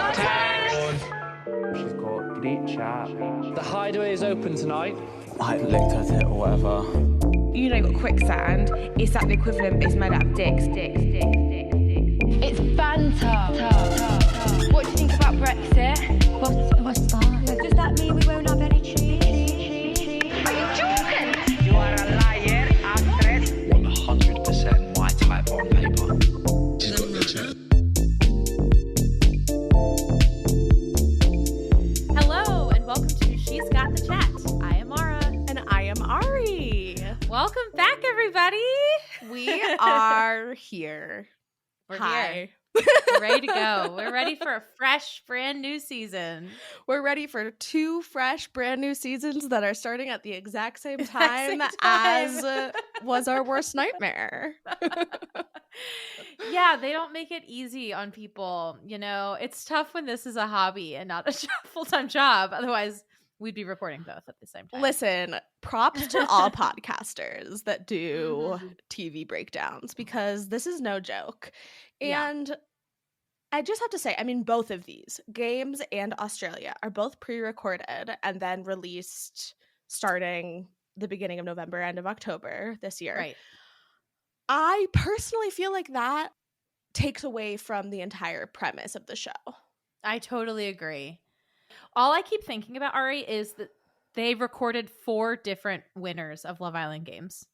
She's got great chat. The hideaway is open tonight. I licked her tit or whatever. You know, you've got quicksand. It's like the equivalent, but it's made out of dicks. It's banter. What do you think about Brexit? What's that? Does that mean we won't have any cheese? Are you joking? You are a liar, actress. 100% my type on paper. She's got the chat. Hello, and welcome to She's Got the Chat. I am Maura. And I am Ari. Welcome back, everybody. We are here. We're Hi. here. We're ready to go. We're ready for a fresh, brand new season. We're ready for 2 fresh, brand new seasons that are starting at the exact same time as was our worst nightmare. Yeah, they don't make it easy on people. You know, it's tough when this is a hobby and not a full-time job. Otherwise, we'd be recording both at the same time. Listen, props to all podcasters that do TV breakdowns because this is no joke. And I just have to say, I mean, both of these, Games and Australia, are both pre-recorded and then released starting the beginning of November, end of October this year. Right. I personally feel like that takes away from the entire premise of the show. I totally agree. All I keep thinking about, Ari, is that they recorded 4 different winners of Love Island games.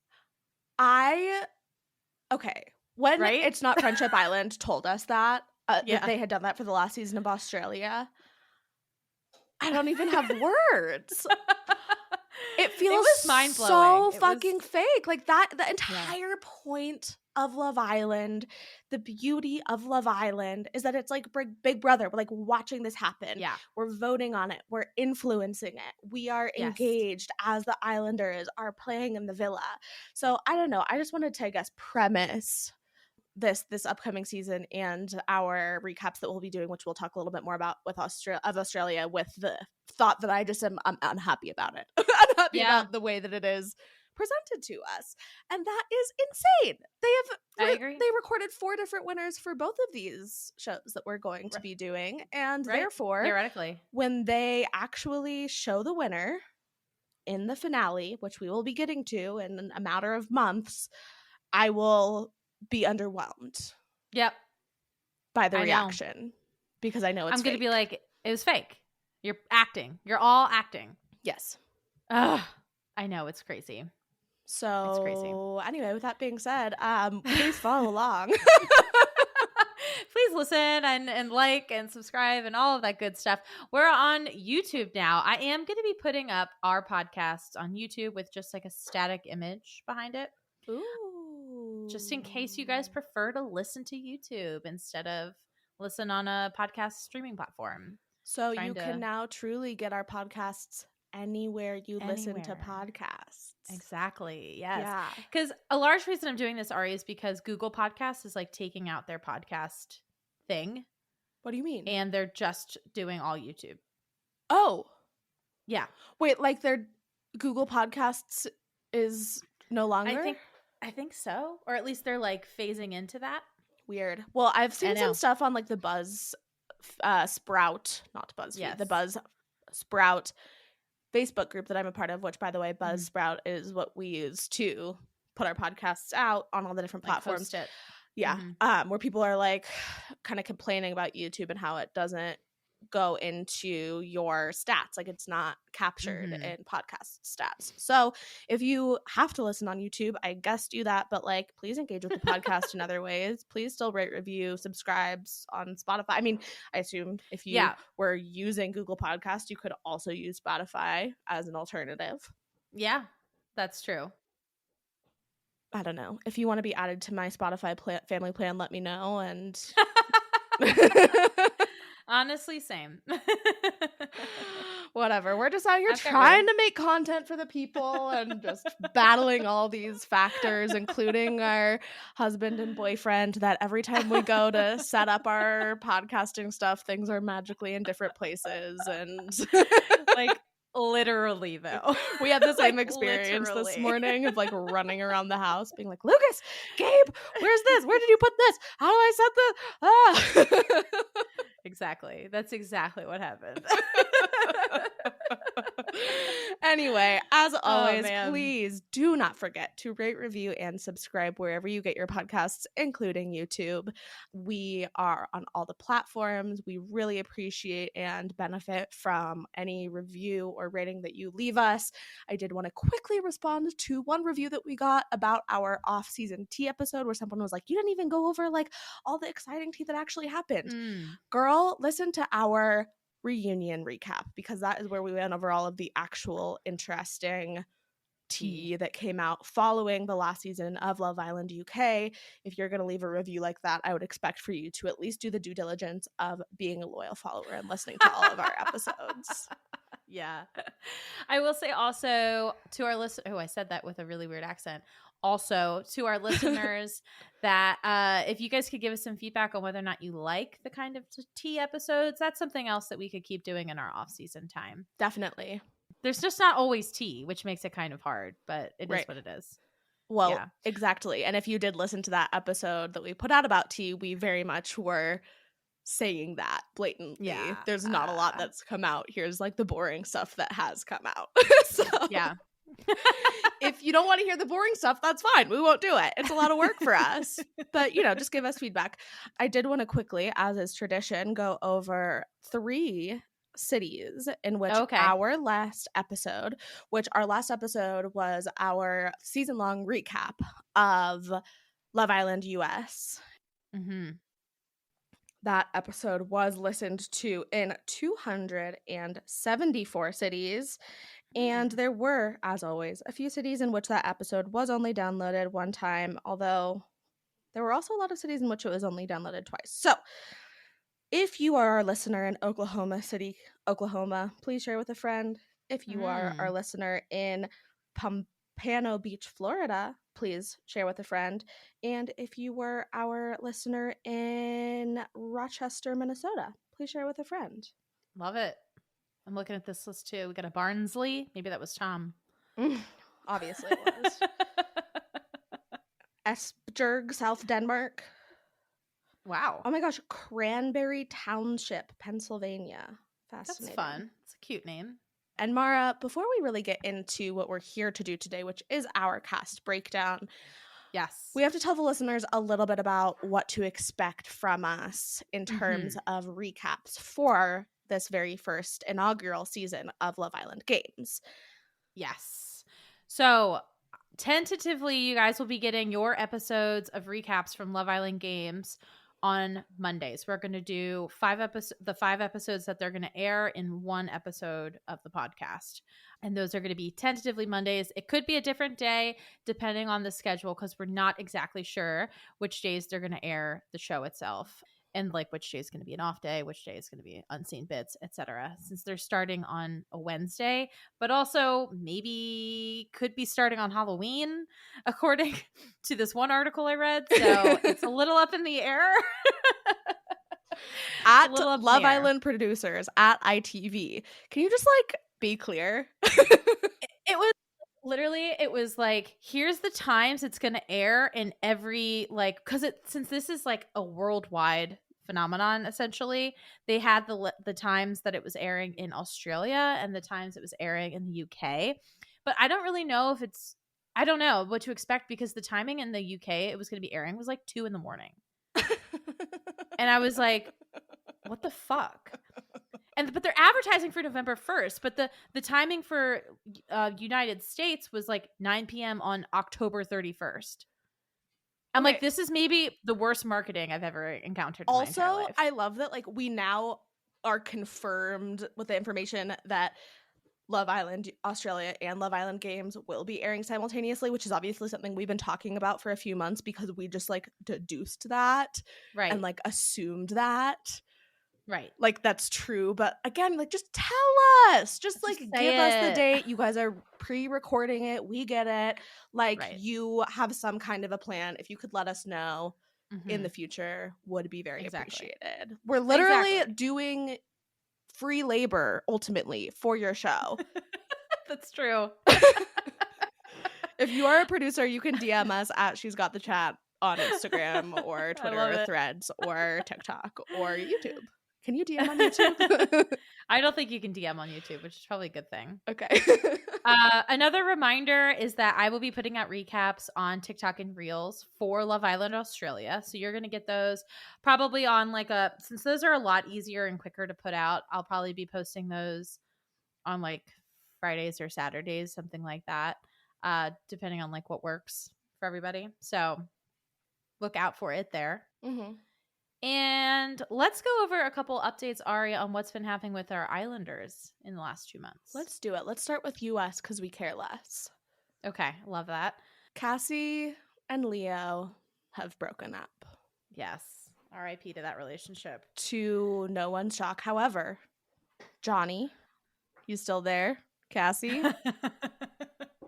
When Right? It's Not Friendship Island told us that they had done that for the last season of Australia, I don't even have words. It feels mind-blowing. so It fucking was fake. Like that, the entire point of Love Island, the beauty of Love Island is that it's like Big Brother. We're like watching this happen. Yeah. We're voting on it. We're influencing it. We are engaged as the Islanders are playing in the villa. So I don't know. I just wanted to, I guess, premise this upcoming season and our recaps that we'll be doing, which we'll talk a little bit more about with Australia, with the thought that I just am unhappy about it. Unhappy about the way that it is presented to us, and that is insane. I agree. They recorded 4 different winners for both of these shows that we're going to be doing, and therefore, theoretically, when they actually show the winner in the finale, which we will be getting to in a matter of months, I will be underwhelmed. Yep. By the reaction, because I know it's I'm going to fake. be like, it was fake. You're acting. You're all acting. Yes. Ugh. I know. It's crazy. So It's crazy. Anyway, with that being said, please follow along. Please listen and like and subscribe and all of that good stuff. We're on YouTube now. I am going to be putting up our podcast on YouTube with just like a static image behind it. Ooh. Just in case you guys prefer to listen to YouTube instead of listen on a podcast streaming platform. So you can now truly get our podcasts anywhere you listen to podcasts. Exactly. Yes. Yeah. Because a large reason I'm doing this, Ari, is because Google Podcasts is like taking out their podcast thing. What do you mean? And they're just doing all YouTube. Oh. Yeah. Wait, like their Google Podcasts is no longer? I think so. Or at least they're like phasing into that. Weird. Well, I've seen some stuff on like the Buzz Sprout, not BuzzFeed, the Buzz Sprout Facebook group that I'm a part of, which by the way, Buzz Sprout is what we use to put our podcasts out on all the different platforms. Post it. Yeah. Where people are like kind of complaining about YouTube and how it doesn't go into your stats, like it's not captured in podcast stats. So if you have to listen on YouTube, I guess do that, but like please engage with the podcast in other ways. Please still rate, review, subscribes on Spotify. I mean, I assume if you were using Google Podcast, you could also use Spotify as an alternative. Yeah, that's true. I don't know. If you want to be added to my Spotify family plan, let me know. And honestly, same. Whatever. We're just out here trying to make content for the people and just battling all these factors, including our husband and boyfriend, that every time we go to set up our podcasting stuff, things are magically in different places. And like literally, though. We had the same experience this morning of like running around the house being like, Lucas, Gabe, where's this? Where did you put this? How do I set this? Exactly. That's exactly what happened. Anyway, as always, man. please do not forget to rate, review, and subscribe wherever you get your podcasts, including YouTube. We are on all the platforms. We really appreciate and benefit from any review or rating that you leave us. I did want to quickly respond to one review that we got about our off-season tea episode where someone was like, you didn't even go over like all the exciting tea that actually happened. Girl, listen to our reunion recap, because that is where we went over all of the actual interesting tea that came out following the last season of Love Island UK. If you're going to leave a review like that, I would expect for you to at least do the due diligence of being a loyal follower and listening to all of our episodes. Yeah. I will say also to our listeners, I said that with a really weird accent. Also to our listeners that if you guys could give us some feedback on whether or not you like the kind of tea episodes, that's something else that we could keep doing in our off-season time. Definitely. There's just not always tea, which makes it kind of hard, but it is what it is. Well, yeah. Exactly. And if you did listen to that episode that we put out about tea, we very much were saying that blatantly. Yeah. There's not a lot that's come out. Here's like the boring stuff that has come out. So yeah. If you don't want to hear the boring stuff, that's fine. We won't do it. It's a lot of work for us. But, just give us feedback. I did want to quickly, as is tradition, go over 3 cities in which our last episode was our season-long recap of Love Island US. That episode was listened to in 274 cities. And there were, as always, a few cities in which that episode was only downloaded one time, although there were also a lot of cities in which it was only downloaded twice. So if you are our listener in Oklahoma City, Oklahoma, please share with a friend. If you are our listener in Pompano Beach, Florida, please share with a friend. And if you were our listener in Rochester, Minnesota, please share with a friend. Love it. I'm looking at this list too. We got a Barnsley. Maybe that was Tom. Obviously it was. Esbjerg, South Denmark. Wow. Oh my gosh. Cranberry Township, Pennsylvania. Fascinating. That's fun. It's a cute name. And Maura, before we really get into what we're here to do today, which is our cast breakdown, yes, we have to tell the listeners a little bit about what to expect from us in terms of recaps for this very first inaugural season of Love Island Games. Yes. So tentatively, you guys will be getting your episodes of recaps from Love Island Games on Mondays. We're going to do the 5 episodes that they're going to air in one episode of the podcast. And those are going to be tentatively Mondays. It could be a different day depending on the schedule, because we're not exactly sure which days they're going to air the show itself. And like which day is going to be an off day, which day is going to be unseen bits, etc. Since they're starting on a Wednesday, but also maybe could be starting on Halloween, according to this one article I read. So it's a little up in the air. At Love Island producers at ITV, can you just like be clear? It was literally, it was like, here's the times it's going to air in every, like, because since this is like a worldwide phenomenon, essentially, they had the times that it was airing in Australia and the times it was airing in the UK. But I don't really know I don't know what to expect, because the timing in the UK it was going to be airing was like 2 a.m. And I was like, what the fuck? But they're advertising for November 1st, but the timing for United States was like 9 p.m. on October 31st. I'm like, this is maybe the worst marketing I've ever encountered in my entire life. I love that like we now are confirmed with the information that Love Island Australia and Love Island Games will be airing simultaneously, which is obviously something we've been talking about for a few months, because we just like deduced that and like assumed that. Right. Like that's true. But again, like just tell us. Just like give us the date. You guys are pre-recording it. We get it. Like you have some kind of a plan. If you could let us know in the future, would be very appreciated. We're literally doing free labor ultimately for your show. That's true. If you are a producer, you can DM us at She's Got the Chat on Instagram or Twitter or Threads or TikTok or YouTube. Can you DM on YouTube? I don't think you can DM on YouTube, which is probably a good thing. Okay. Another reminder is that I will be putting out recaps on TikTok and Reels for Love Island Australia. So you're going to get those probably on since those are a lot easier and quicker to put out, I'll probably be posting those on like Fridays or Saturdays, something like that, depending on like what works for everybody. So look out for it there. Mm-hmm. And let's go over a couple updates, Ari, on what's been happening with our Islanders in the last 2 months. Let's do it. Let's start with US because we care less. Okay, love that. Cassie and Leo have broken up. Yes. RIP to that relationship. To no one's shock. However, Johnny, you still there? Cassie?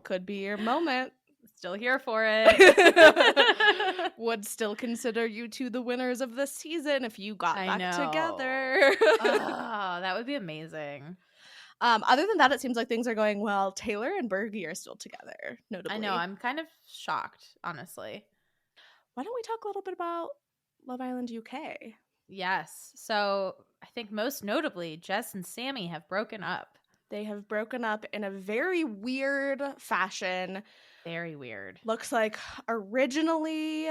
Could be your moment. Still here for it. Would still consider you two the winners of this season if you got back together. Oh, that would be amazing. Other than that, it seems like things are going well. Taylor and Bergie are still together, notably. I know. I'm kind of shocked, honestly. Why don't we talk a little bit about Love Island UK? Yes. So I think most notably, Jess and Sammy have broken up. They have broken up in a very weird fashion. Very weird. Looks like originally,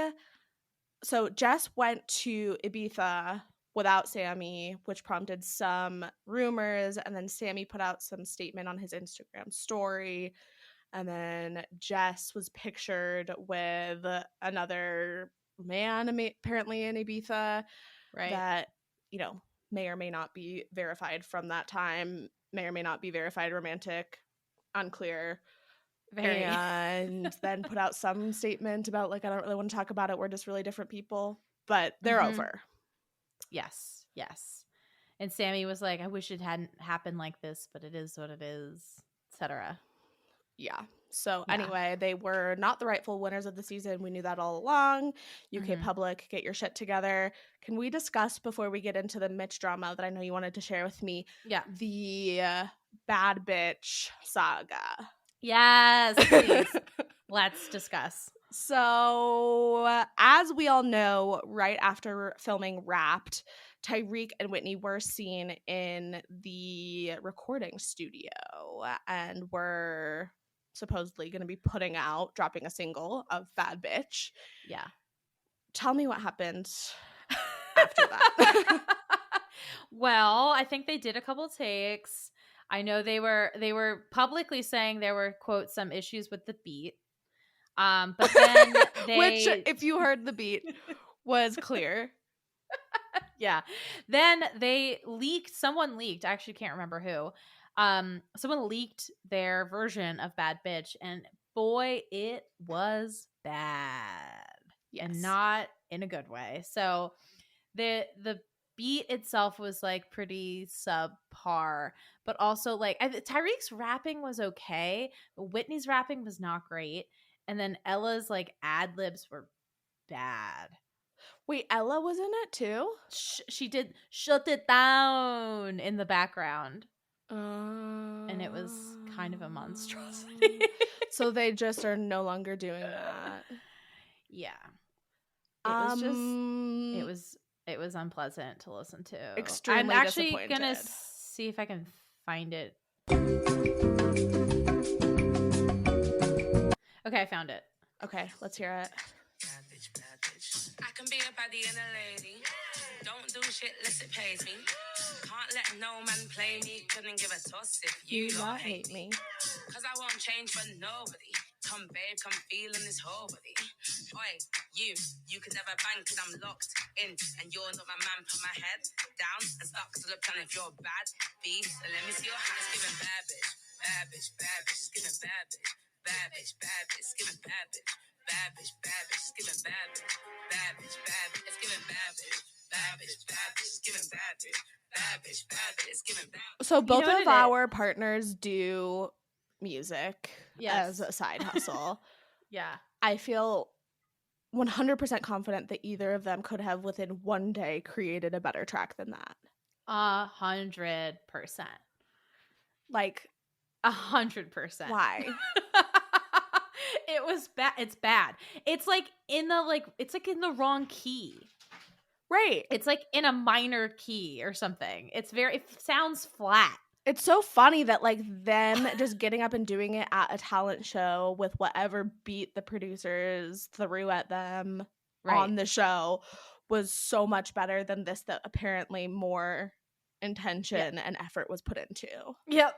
so Jess went to Ibiza without Sammy, which prompted some rumors, and then Sammy put out some statement on his Instagram story, and then Jess was pictured with another man apparently in Ibiza, right? That, you know, may or may not be verified from that time, may or may not be verified romantic, unclear. Very. And then put out some statement about like, I don't really want to talk about it, we're just really different people, but they're over. Yes. And Sammy was like, I wish it hadn't happened like this, but it is what it is, etc. Yeah. So anyway, they were not the rightful winners of the season. We knew that all along. UK Public, get your shit together. Can we discuss, before we get into the Mitch drama that I know you wanted to share with me, the bad bitch saga? Yes, please. Let's discuss. So, as we all know, right after filming Wrapped, Tyreek and Whitney were seen in the recording studio and were supposedly going to be dropping a single of Bad Bitch. Yeah. Tell me what happened after that. Well, I think they did a couple takes. I know they were publicly saying there were, quote, some issues with the beat. But then which, if you heard the beat, was clear. Yeah. Then someone leaked, I actually can't remember who. Someone leaked their version of Bad Bitch, and boy, it was bad. Yes. And not in a good way. So the beat itself was like pretty subpar, but also like Tyreek's rapping was okay, but Whitney's rapping was not great. And then Ella's like ad libs were bad. Wait, Ella was in it too? She did "Shut It Down" in the background. And it was kind of a monstrosity. So they just are no longer doing that. Yeah. It was unpleasant to listen to. Extremely I'm actually disappointed. gonna see if I can find it. Okay, I found it. Okay, let's hear it. I can be a baddie and a lady. Don't do shit unless it pays me. Can't let no man play me. Couldn't give a toss if you don't hate me. Cause I won't change for nobody. Come babe, come feel in this whole body. Oi, you could never bang cause I'm locked in. And you're not my man, put my head down and stuck to the plan. If you're bad, then let me see your hands. Giving bad bitch, bad bitch, bad bitch. It's giving bad bitch, bad bitch, bad bitch. It's giving bad bitch. Bad bitch, bad bitch, it's giving bad bitch. Bad bitch, bad bitch, it's giving bad bitch. Bad bitch, bad bitch, it's giving bad bitch. Bad bitch, bad bitch, it's giving bad bitch. So both of our partners do music Yes. as a side hustle. Yeah. I feel 100% confident that either of them could have within one day created a better track than that. 100%. Like 100%. Why? It was bad. It's bad. It's like in the wrong key. Right. It's like in a minor key or something. It sounds flat. It's so funny that like them just getting up and doing it at a talent show with whatever beat the producers threw at them on the show was so much better than this that apparently more intention and effort was put into. Yep.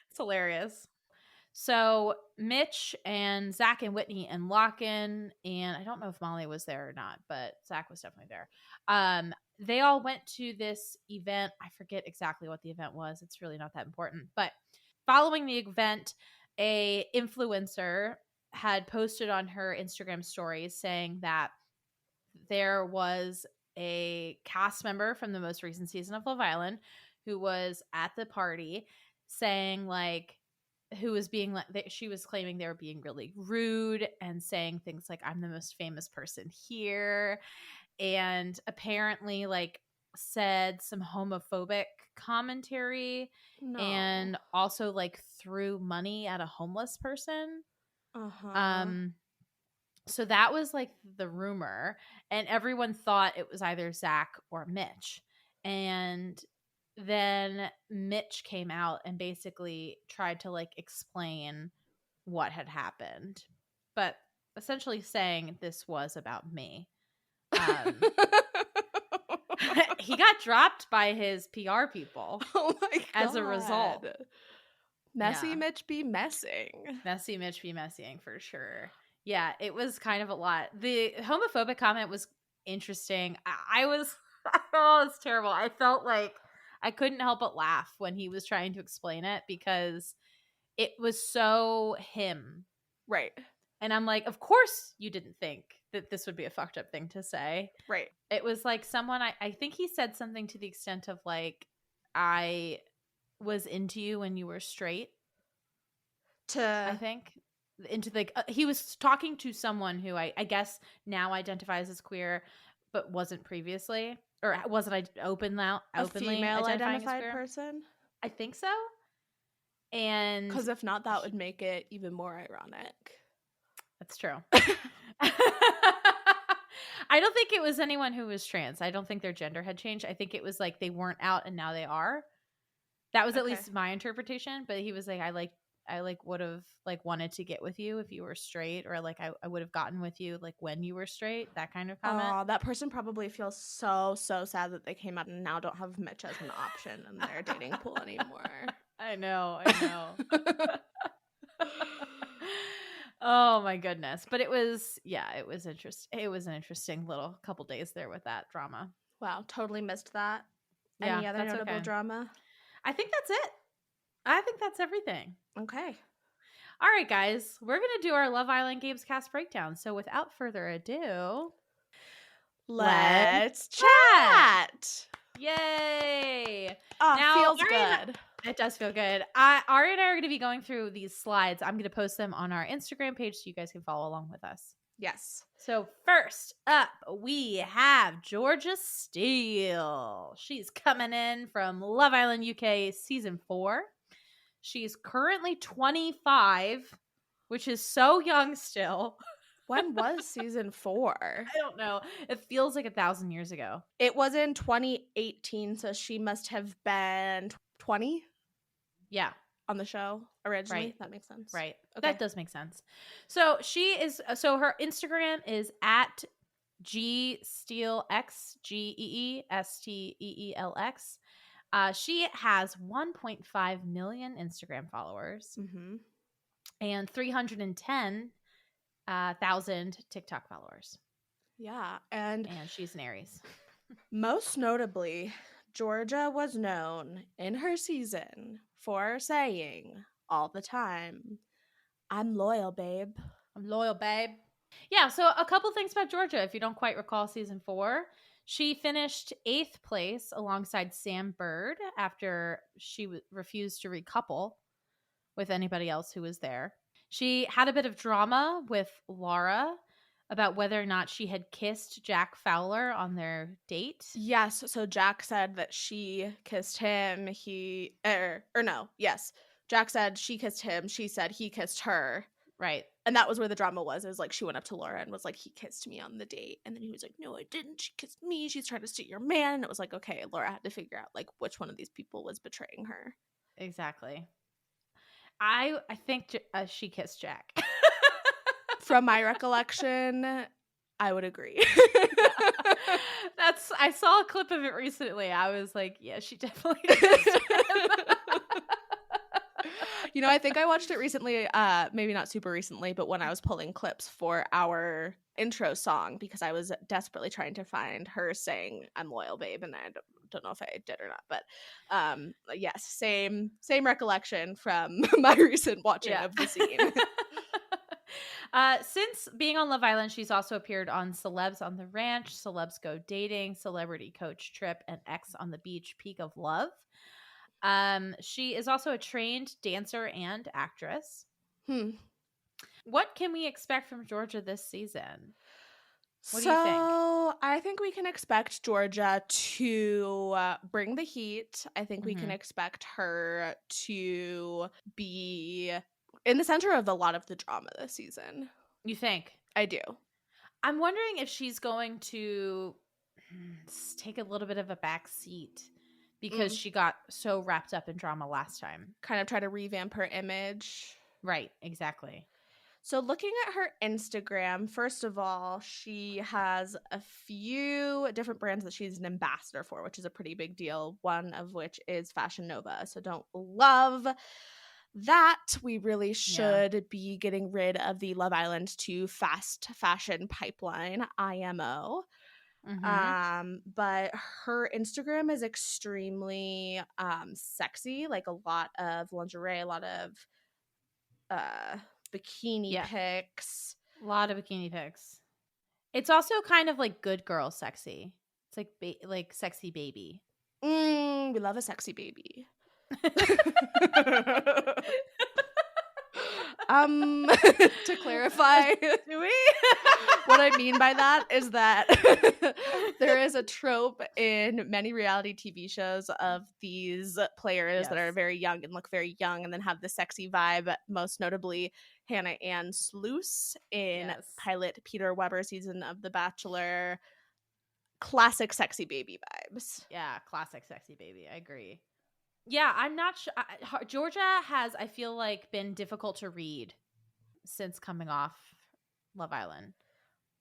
It's hilarious. So Mitch and Zach and Whitney and Locken, and I don't know if Molly was there or not, but Zach was definitely there. They all went to this event. I forget exactly what the event was. It's really not that important. But following the event, a influencer had posted on her Instagram stories saying that there was a cast member from the most recent season of Love Island who was at the party saying like, who was being like, she was claiming they were being really rude and saying things like, I'm the most famous person here. And apparently like said some homophobic commentary and also like threw money at a homeless person. So that was like the rumor, and everyone thought it was either Zach or Mitch. And then Mitch came out and basically tried to like explain what had happened, but essentially saying this was about me. He got dropped by his PR people. Oh my God. As a result. Messy Mitch be messing. Messy Mitch be messying for sure. Yeah, it was kind of a lot. The homophobic comment was interesting. I was, oh, it's terrible. I felt like I couldn't help but laugh when he was trying to explain it because it was so him. Right. And I'm like, of course you didn't think that this would be a fucked up thing to say. Right. It was like someone, I think he said something to the extent of like, I was into you when you were straight. I think. Into like he was talking to someone who I guess now identifies as queer, but wasn't previously, or wasn't openly a female identified person. I think so. And because if not, that would make it even more ironic. That's true. I don't think it was anyone who was trans. I don't think their gender had changed. I think it was like they weren't out and now they are. That was at least my interpretation. But he was like, I would have like wanted to get with you if you were straight, or like I would have gotten with you like when you were straight, that kind of comment. Oh, that person probably feels so sad that they came out and now don't have Mitch as an option in their dating pool anymore. I know. Oh my goodness. But it was interesting. It was an interesting little couple days there with that drama. Wow, totally missed that. Yeah, any other notable drama? I think that's it. I think that's everything. Okay. All right, guys. We're going to do our Love Island Games cast breakdown. So without further ado, let's chat. Yay. Oh, now, feels good. It does feel good. Ari and I are going to be going through these slides. I'm going to post them on our Instagram page so you guys can follow along with us. Yes. So first up, we have Georgia Steele. She's coming in from Love Island UK Season 4. She's currently 25, which is so young still. When was Season 4? I don't know. It feels like 1,000 years ago. It was in 2018, so she must have been 20? Yeah. On the show originally. Right. That makes sense. Right. Okay. That does make sense. So her Instagram is at GSteelX, GEESTEELX. She has 1.5 million Instagram followers and 310,000 TikTok followers. Yeah. And she's an Aries. Most notably, Georgia was known in her season for saying all the time, I'm loyal, babe. I'm loyal, babe. Yeah, so a couple things about Georgia, if you don't quite recall Season 4. She finished 8th place alongside Sam Bird after she refused to recouple with anybody else who was there. She had a bit of drama with Laura about whether or not she had kissed Jack Fowler on their date. Yes, so Jack said that she kissed him. Jack said she kissed him. She said he kissed her. Right. And that was where the drama was. It was like she went up to Laura and was like, he kissed me on the date. And then he was like, no, I didn't. She kissed me. She's trying to steal your man. And it was like, okay, Laura had to figure out like which one of these people was betraying her. Exactly. I think she kissed Jack. From my recollection, I would agree. I saw a clip of it recently. I was like, yeah, she definitely kissed him. You know, I think I watched it recently, maybe not super recently, but when I was pulling clips for our intro song, because I was desperately trying to find her saying, I'm loyal, babe, and I don't know if I did or not. But yes, same recollection from my recent watching of the scene. Since being on Love Island, she's also appeared on Celebs on the Ranch, Celebs Go Dating, Celebrity Coach Trip, and X on the Beach, Peak of Love. She is also a trained dancer and actress. What can we expect from Georgia this season? What do you think? I think we can expect Georgia to bring the heat. I think we can expect her to be in the center of a lot of the drama this season. You think? I do. I'm wondering if she's going to take a little bit of a back seat because she got so wrapped up in drama last time. Kind of try to revamp her image. Right, exactly. So looking at her Instagram, first of all, she has a few different brands that she's an ambassador for, which is a pretty big deal. One of which is Fashion Nova. So don't love that. We really should be getting rid of the Love Island to fast fashion pipeline, IMO. But her Instagram is extremely sexy, like a lot of lingerie, a lot of bikini pics. A lot of bikini pics. It's also kind of like good girl sexy. It's like sexy baby. We love a sexy baby. To clarify, do we? What I mean by that is that there is a trope in many reality TV shows of these players that are very young and look very young and then have the sexy vibe, most notably Hannah Ann Sluice in pilot Peter Weber season of The Bachelor. Classic sexy baby vibes. Yeah, classic sexy baby. I agree. Yeah, I'm not sure. Georgia has, I feel like, been difficult to read since coming off Love Island.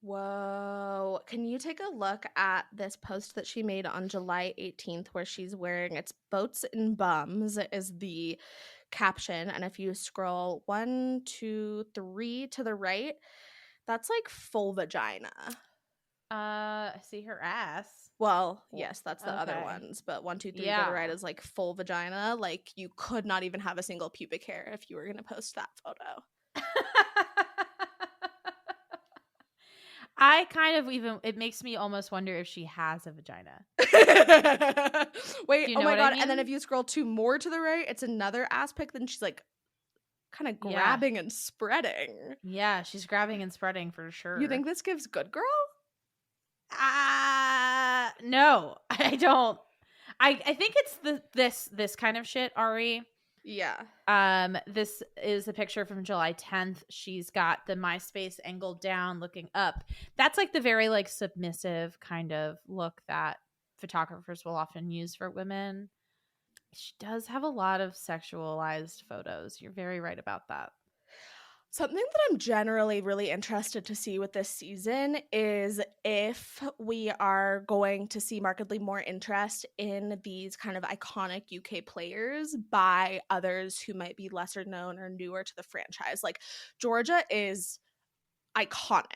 Whoa. Can you take a look at this post that she made on July 18th where she's wearing it's boats and bums is the caption. And if you scroll 1, 2, 3 to the right, that's like full vagina. I see her ass. Well, yes, that's the other ones. But 1, 2, 3 to the right is like full vagina. Like you could not even have a single pubic hair if you were going to post that photo. I kind of it makes me almost wonder if she has a vagina. Wait, you know oh my God. I mean? And then if you scroll 2 more to the right, it's another ass pic. Then she's like kind of grabbing and spreading. Yeah, she's grabbing and spreading for sure. You think this gives good girl? No, I don't. I think it's this kind of shit, Ari. Yeah. This is a picture from July 10th. She's got the MySpace angled down, looking up. That's like the very like submissive kind of look that photographers will often use for women. She does have a lot of sexualized photos. You're very right about that. Something that I'm generally really interested to see with this season is if we are going to see markedly more interest in these kind of iconic UK players by others who might be lesser known or newer to the franchise. Like Georgia is iconic.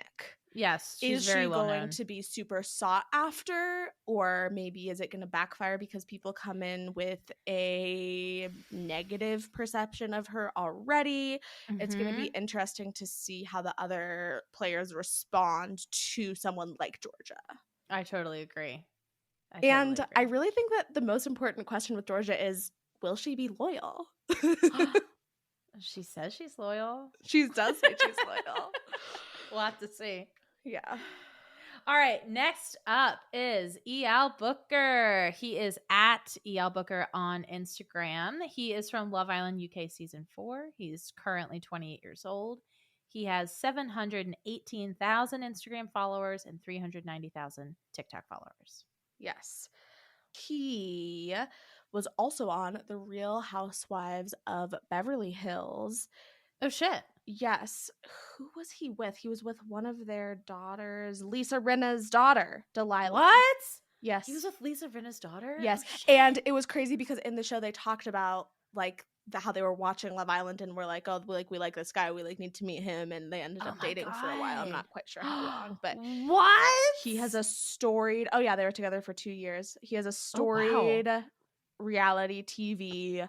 Yes, she's is very she well going known. to be super sought after, or maybe is it going to backfire because people come in with a negative perception of her already? It's going to be interesting to see how the other players respond to someone like Georgia. I totally agree. I really think that the most important question with Georgia is, will she be loyal? She says she's loyal. She does say she's loyal. We'll have to see. Yeah. All right. Next up is Eyal Booker. He is at Eyal Booker on Instagram. He is from Love Island UK season 4. He's currently 28 years old. He has 718,000 Instagram followers and 390,000 TikTok followers. Yes. He was also on The Real Housewives of Beverly Hills. Oh, shit. Yes. Who was he with? He was with one of their daughters, Lisa Rinna's daughter, Delilah. What? Yes. He was with Lisa Rinna's daughter? Yes. Oh, shit. And it was crazy because in the show they talked about like how they were watching Love Island and were like, oh, we like this guy. We like need to meet him. And they ended up dating for a while. I'm not quite sure how long, but what? He has a storied, oh yeah, they were together for 2 years. He has a storied reality TV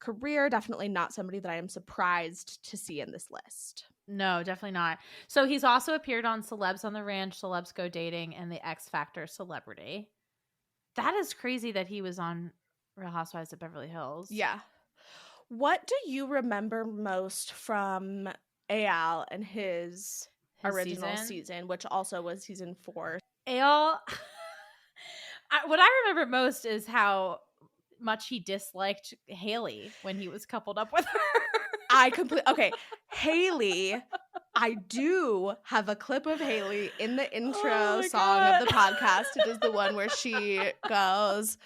career. Definitely not somebody that I am surprised to see in this list. No, definitely not. So he's also appeared on Celebs on the Ranch, Celebs Go Dating, and the X Factor Celebrity. That is crazy that he was on Real Housewives of Beverly Hills. Yeah. What do you remember most from Eyal and his original season, which also was season 4? Eyal, what I remember most is how much he disliked Haley when he was coupled up with her. Okay, Haley, I do have a clip of Haley in the intro song of the podcast. It is the one where she goes,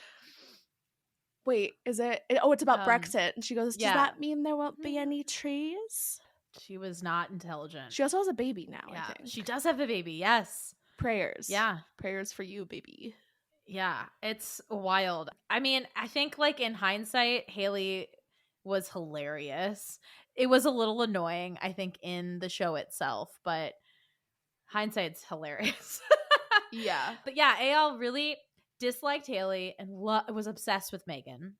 wait, is it? It's about Brexit. And she goes, does that mean there won't be any trees? She was not intelligent. She also has a baby now, I think. She does have a baby, yes. Prayers. Yeah. Prayers for you, baby. Yeah, it's wild. I mean, I think like in hindsight, Haley was hilarious. It was a little annoying, I think, in the show itself, but hindsight's hilarious. Yeah. But yeah, Eyal really disliked Haley and was obsessed with Megan.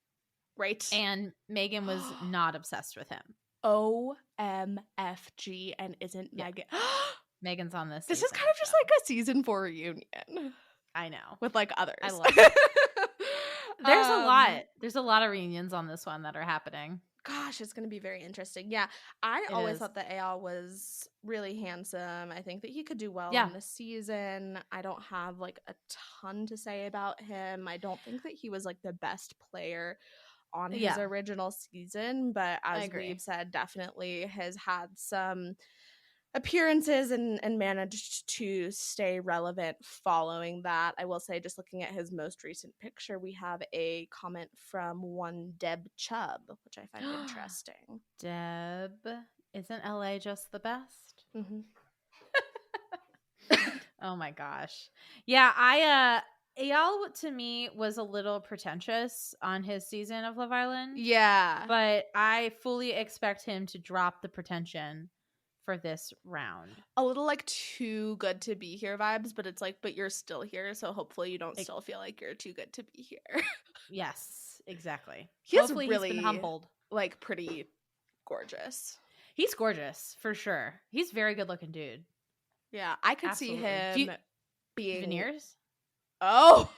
Right. And Megan was not obsessed with him. OMFG, and isn't Megan. Megan's on this. This is kind of just like a season 4 reunion. I know. With like others. I love it. There's a lot. There's a lot of reunions on this one that are happening. Gosh, it's going to be very interesting. Yeah, I always thought that Eyal was really handsome. I think that he could do well in this season. I don't have like a ton to say about him. I don't think that he was like the best player on his original season, but as we've said, definitely has had some appearances and managed to stay relevant following that. I will say, just looking at his most recent picture, we have a comment from one Deb Chubb, which I find interesting. Deb, isn't LA just the best? Mm-hmm. Oh my gosh. Yeah, Eyal to me was a little pretentious on his season of Love Island. Yeah. But I fully expect him to drop the pretension for this round. A little like too good to be here vibes, but it's like, but you're still here, so hopefully you don't still feel like you're too good to be here. Yes, exactly. Hopefully he's been humbled. Like pretty gorgeous. He's gorgeous for sure. He's a very good looking dude. Yeah, I could see him being veneers. Oh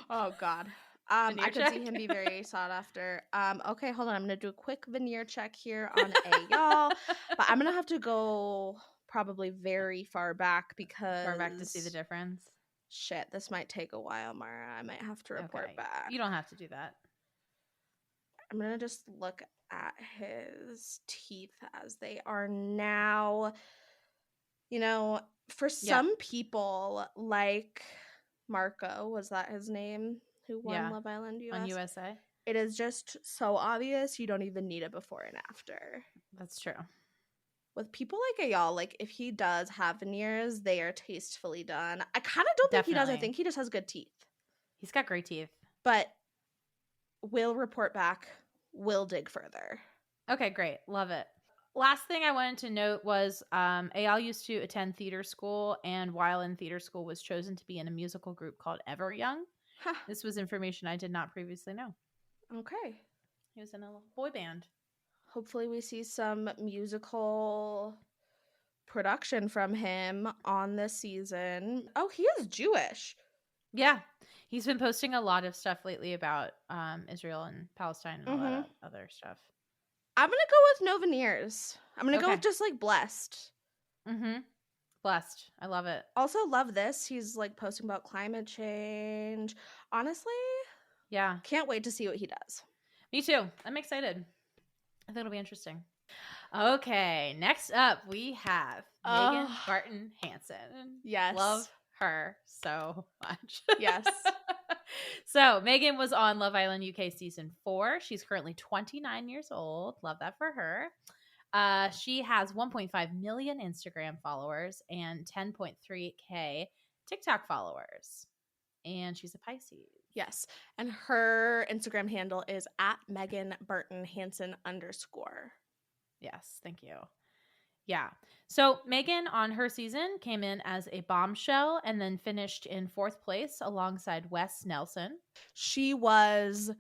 God. I could check? see him be very sought after. Okay, hold on. I'm gonna do a quick veneer check here on Eyal, but I'm gonna have to go probably very far back because to see the difference. Shit, this might take a while, Maura. I might have to report back. You don't have to do that. I'm gonna just look at his teeth as they are now. You know, for some people, like Marco, was that his name? Who won Love Island US? On USA. It is just so obvious you don't even need a before and after. That's true. With people like Eyal, like if he does have veneers, they are tastefully done. I kind of don't think he does. I think he just has good teeth. He's got great teeth. But we'll report back. We'll dig further. Okay, great. Love it. Last thing I wanted to note was Eyal used to attend theater school, and while in theater school was chosen to be in a musical group called Ever Young. Huh. This was information I did not previously know. Okay. He was in a boy band. Hopefully we see some musical production from him on this season. Oh, he is Jewish. Yeah. He's been posting a lot of stuff lately about Israel and Palestine and all that other stuff. I'm going to go with no veneers. I'm going to go with just like blessed. Mm-hmm. Blessed. I love it. Also love this. He's like posting about climate change. Honestly, yeah. Can't wait to see what he does. Me too. I'm excited. I think it'll be interesting. Okay, next up we have Megan Oh. Barton Hansen. Yes. Love her so much. Yes. So Megan was on Love Island UK season 4. She's currently 29 years old. Love that for her. She has 1.5 million Instagram followers and 10.3K TikTok followers. And she's a Pisces. Yes. And her Instagram handle is at Megan Barton Hansen _. Yes, thank you. Yeah. So Megan on her season came in as a bombshell and then finished in 4th place alongside Wes Nelson. She was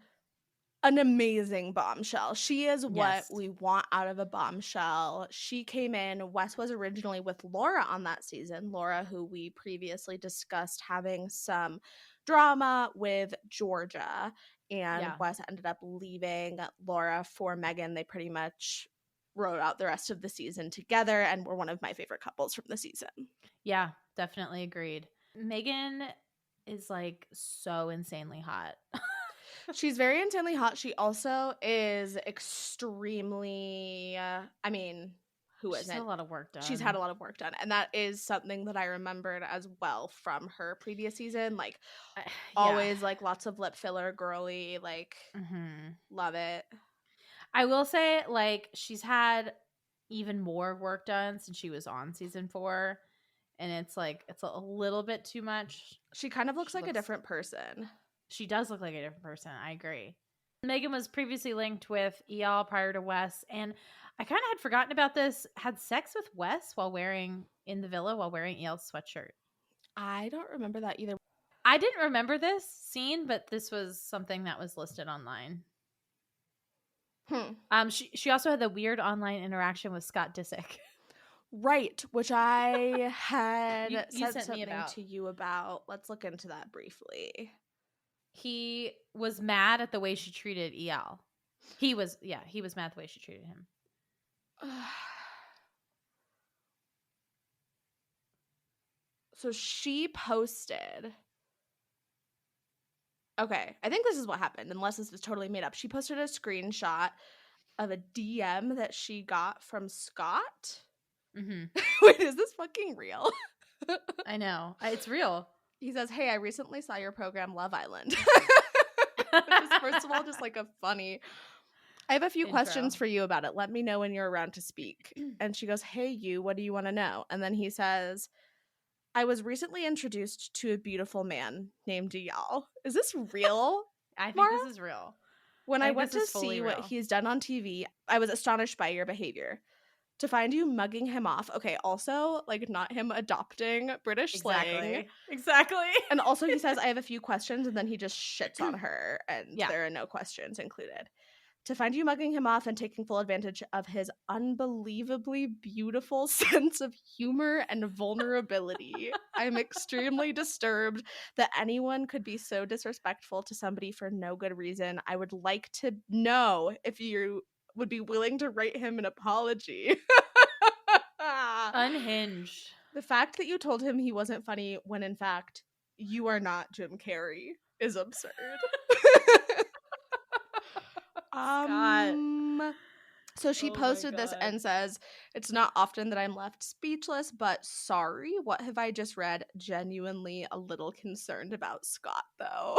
an amazing bombshell. She is what Yes. we want out of a bombshell. She came in. Wes was originally with Laura on that season. Laura, who we previously discussed having some drama with Georgia. And Yeah. Wes ended up leaving Laura for Megan. They pretty much wrote out the rest of the season together and were one of my favorite couples from the season. Yeah, definitely agreed. Megan is like so insanely hot. She's very insanely hot. She also is extremely, who She's isn't? had a lot of work done. She's had a lot of work done. And that is something that I remembered as well from her previous season. Like, always, like, lots of lip filler, girly, like, love it. I will say, like, she's had even more work done since she was on season 4. And it's like, it's a little bit too much. She kind of looks like a different person. She does look like a different person. I agree. Megan was previously linked with Eyal prior to Wes. And I kind of had forgotten about this. Had sex with Wes in the villa while wearing Eyal's sweatshirt. I don't remember that either. I didn't remember this scene, but this was something that was listed online. She also had the weird online interaction with Scott Disick. Right, which I had You said sent me something about. to you about. Let's look into that briefly. He was mad at the way she treated Eyal. He was mad at the way she treated him. So she posted. Okay, I think this is what happened, unless this is totally made up. She posted a screenshot of a DM that she got from Scott. Wait, is this fucking real? I know. It's real. He says, "Hey, I recently saw your program Love Island." Which is, first of all, just like a funny. I have a few questions for you about it. Let me know when you're around to speak. And she goes, "Hey, you, what do you want to know?" And then he says, "I was recently introduced to a beautiful man named Eyal." Is this real? I think Mara? this is real. When I went this to is fully see what real. he's done on TV, I was astonished by your behavior. To find you mugging him off. Okay, also, like, not him adopting British slang. Exactly. And also he says, "I have a few questions," and then he just shits on her, and there are no questions included. To find you mugging him off and taking full advantage of his unbelievably beautiful sense of humor and vulnerability. I'm extremely disturbed that anyone could be so disrespectful to somebody for no good reason. I would like to know if you would be willing to write him an apology. Unhinged. The fact that you told him he wasn't funny when in fact you are not Jim Carrey is absurd. So she posted this and says, "It's not often that I'm left speechless, but sorry, what have I just read? Genuinely a little concerned about Scott, though."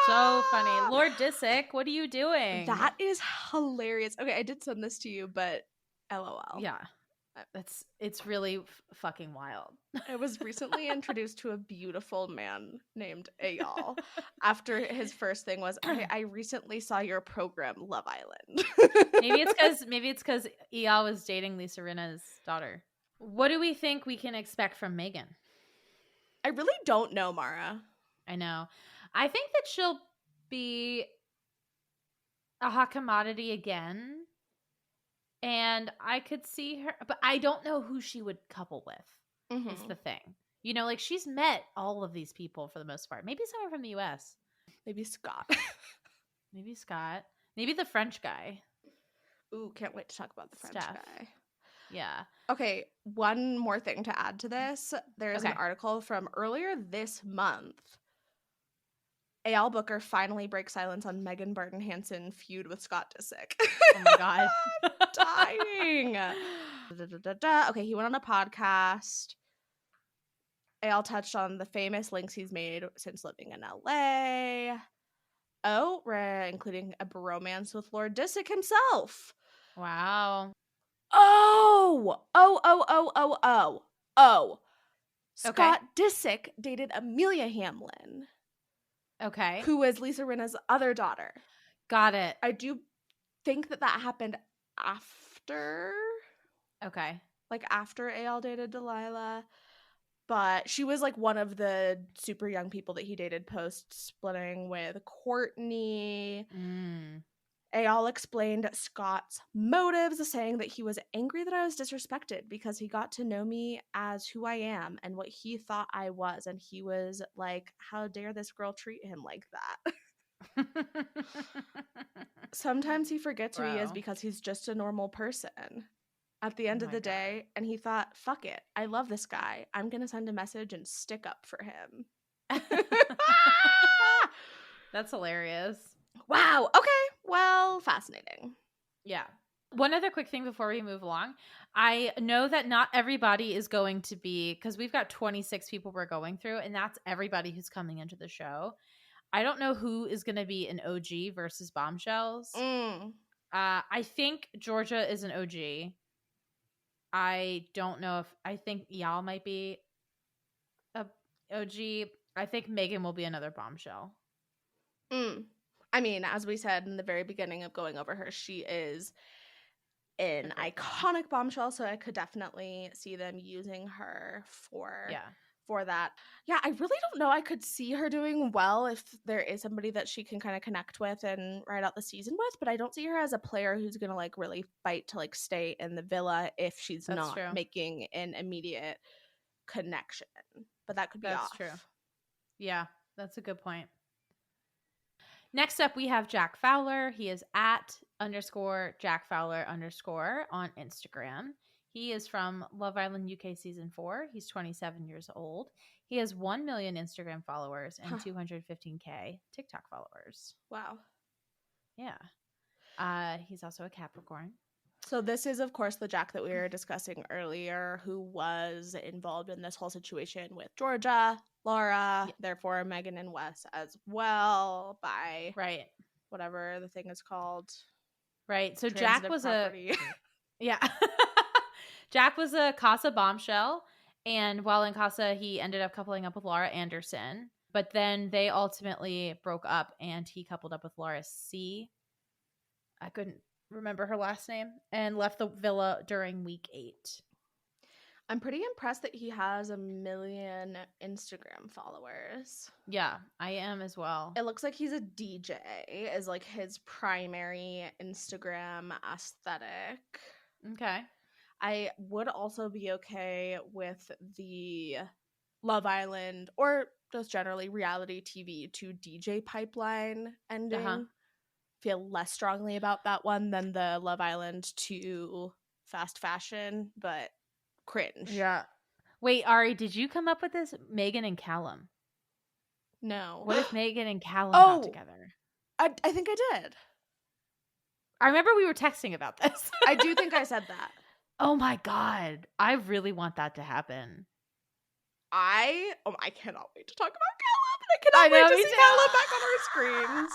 So funny. Lord Disick, what are you doing? That is hilarious. Okay, I did send this to you, but LOL. Yeah. It's really fucking wild. I was recently introduced to a beautiful man named Eyal. After his first thing was, I recently saw your program, Love Island. Maybe it's because Eyal was dating Lisa Rinna's daughter. What do we think we can expect from Megan? I really don't know, Mara. I know. I think that she'll be a hot commodity again. And I could see her, but I don't know who she would couple with. Is the thing. You know, like, she's met all of these people for the most part. Maybe someone from the US. Maybe Scott. Maybe Scott. Maybe the French guy. Ooh, can't wait to talk about the French guy. Yeah. Okay, one more thing to add to this. There's an article from earlier this month Eyal Booker finally breaks silence on Megan Barton Hansen feud with Scott Disick. Oh my God. Dying. Okay, he went on a podcast. Eyal touched on the famous links he's made since living in LA. Oh, including a bromance with Lord Disick himself. Wow. Oh. Okay. Scott Disick dated Amelia Hamlin, Okay. who is Lisa Rinna's other daughter. Got it. I do think that happened after. Okay. Like after Eyal dated Delilah. But she was like one of the super young people that he dated post splitting with Courtney. Eyal explained Scott's motives, saying that he was angry that I was disrespected because he got to know me as who I am and what he thought I was. And he was like, how dare this girl treat him like that? Sometimes he forgets who he is because he's just a normal person at the end of the day. And he thought, fuck it. I love this guy. I'm going to send a message and stick up for him. That's hilarious. Wow. Okay. Well, fascinating. Yeah. One other quick thing before we move along. I know that not everybody is going to be, because we've got 26 people we're going through, and that's everybody who's coming into the show. I don't know who is going to be an OG versus bombshells. I think Georgia is an OG. I don't know I think Eyal might be a OG. I think Megan will be another bombshell. I mean, as we said in the very beginning of going over her, she is an iconic bombshell, so I could definitely see them using her for that. Yeah, I really don't know. I could see her doing well if there is somebody that she can kind of connect with and ride out the season with, but I don't see her as a player who's going to like really fight to like stay in the villa if she's not making an immediate connection. But that could be off. That's true. Yeah, that's a good point. Next up, we have Jack Fowler. He is at _Jack Fowler _ on Instagram. He is from Love Island UK Season 4. He's 27 years old. He has 1 million Instagram followers and 215K TikTok followers. Wow. Yeah. He's also a Capricorn. So this is, of course, the Jack that we were discussing earlier who was involved in this whole situation with Georgia, Laura, therefore Megan and Wes as well by whatever the thing is called. Right. So Jack was Jack was a Casa bombshell, and while in Casa, he ended up coupling up with Laura Anderson, but then they ultimately broke up, and he coupled up with Laura C. I couldn't remember her last name, and left the villa during week 8. I'm pretty impressed that he has 1 million Instagram followers. Yeah, I am as well. It looks like he's a DJ is like his primary Instagram aesthetic. Okay. I would also be okay with the Love Island or just generally reality TV to DJ pipeline ending. Feel less strongly about that one than the Love Island to fast fashion, but cringe. Yeah. Wait, Ari, did you come up with this? Megan and Callum. No. What if Megan and Callum got together? I think I did. I remember we were texting about this. I do think I said that. Oh my God. I really want that to happen. I cannot wait to talk about Callum. And I cannot wait to see Callum back on our screens.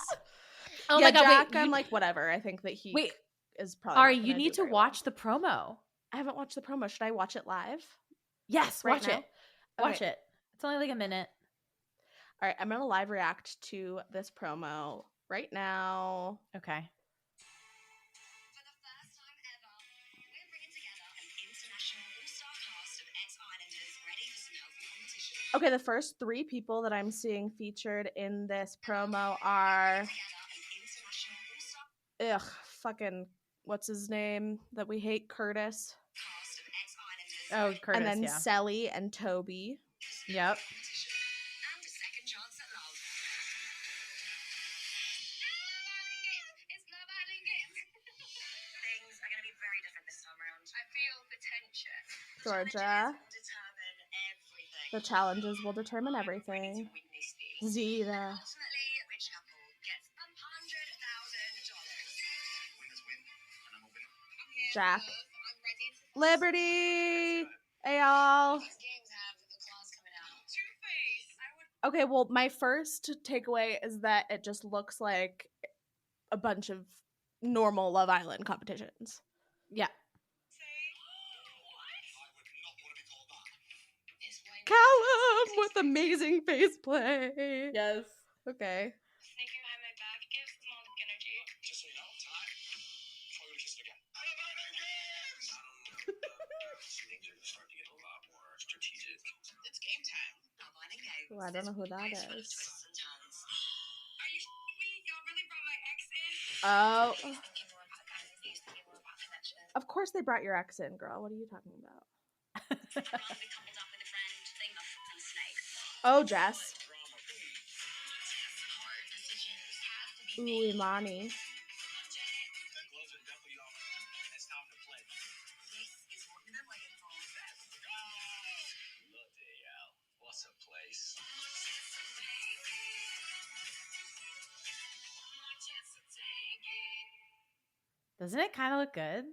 Oh my God. Jack, wait, I'm like, whatever. I think that he is probably Ari, you need to watch the promo. I haven't watched the promo. Should I watch it live? Yes, watch it. Watch Okay. it. It's only like a minute. All right, I'm going to live react to this promo right now. Okay. For the first time ever, we're bringing together an international all-star cast of ex-Islanders ready for some healthy competition. Okay, the first 3 people that I'm seeing featured in this promo are fucking what's his name that we hate, Curtis. Oh, Curtis, and then Selly and Toby. Yep. And a second chance at love. It's Love Island Games. Things are going to be very different this time around. I feel the tension. Georgia. Determine everything. The challenges will determine everything. Ultimately, Zeta. Jack. Liberty, Eyal. Okay, well, my first takeaway is that it just looks like a bunch of normal Love Island competitions. Yeah. Callum with amazing face play. Yes. Okay. Sneaking behind my back gives them all the energy. Just so you know, tonight, I'm going to kiss it again. Things are starting to get a lot more strategic. It's game time. Well, I don't know who that is. Are you me? Y'all really brought my ex in? Oh. Of course they brought your ex in, girl. What are you talking about? Oh, Jess. Ooh, Imani. What's a place? Doesn't it kind of look good?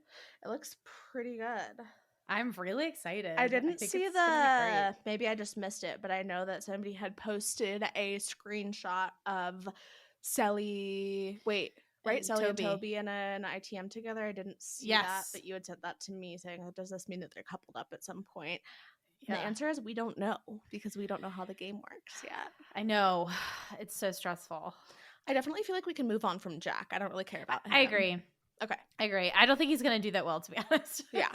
It looks pretty good. I'm really excited. I didn't think see it's gonna be maybe I just missed it, but I know that somebody had posted a screenshot of Sally. Wait, right? And Sally Toby. and Toby in an ITM together. I didn't see Yes. that, but you had sent that to me saying, does this mean that they're coupled up at some point? Yeah. The answer is we don't know because we don't know how the game works yet. I know. It's so stressful. I definitely feel like we can move on from Jack. I don't really care about him. I agree. Okay. I agree. I don't think he's going to do that well, to be honest. Yeah.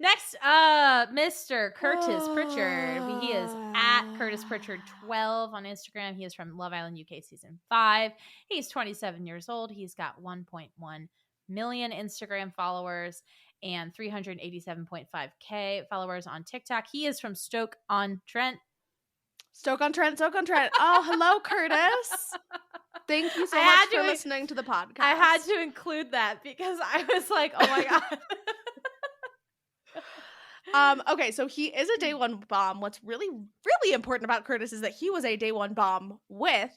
Next up, Mr. Curtis Pritchard. He is at Curtis Pritchard 12 on Instagram. He is from Love Island UK season 5. He's 27 years old. He's got 1.1 million Instagram followers and 387.5K followers on TikTok. He is from Stoke-on-Trent. Stoke-on-Trent. Oh, hello, Curtis. Thank you so I much had for to- listening to the podcast. I had to include that because I was like, oh my God. Okay, so he is a day one bomb. What's really, really important about Curtis is that he was a day one bomb with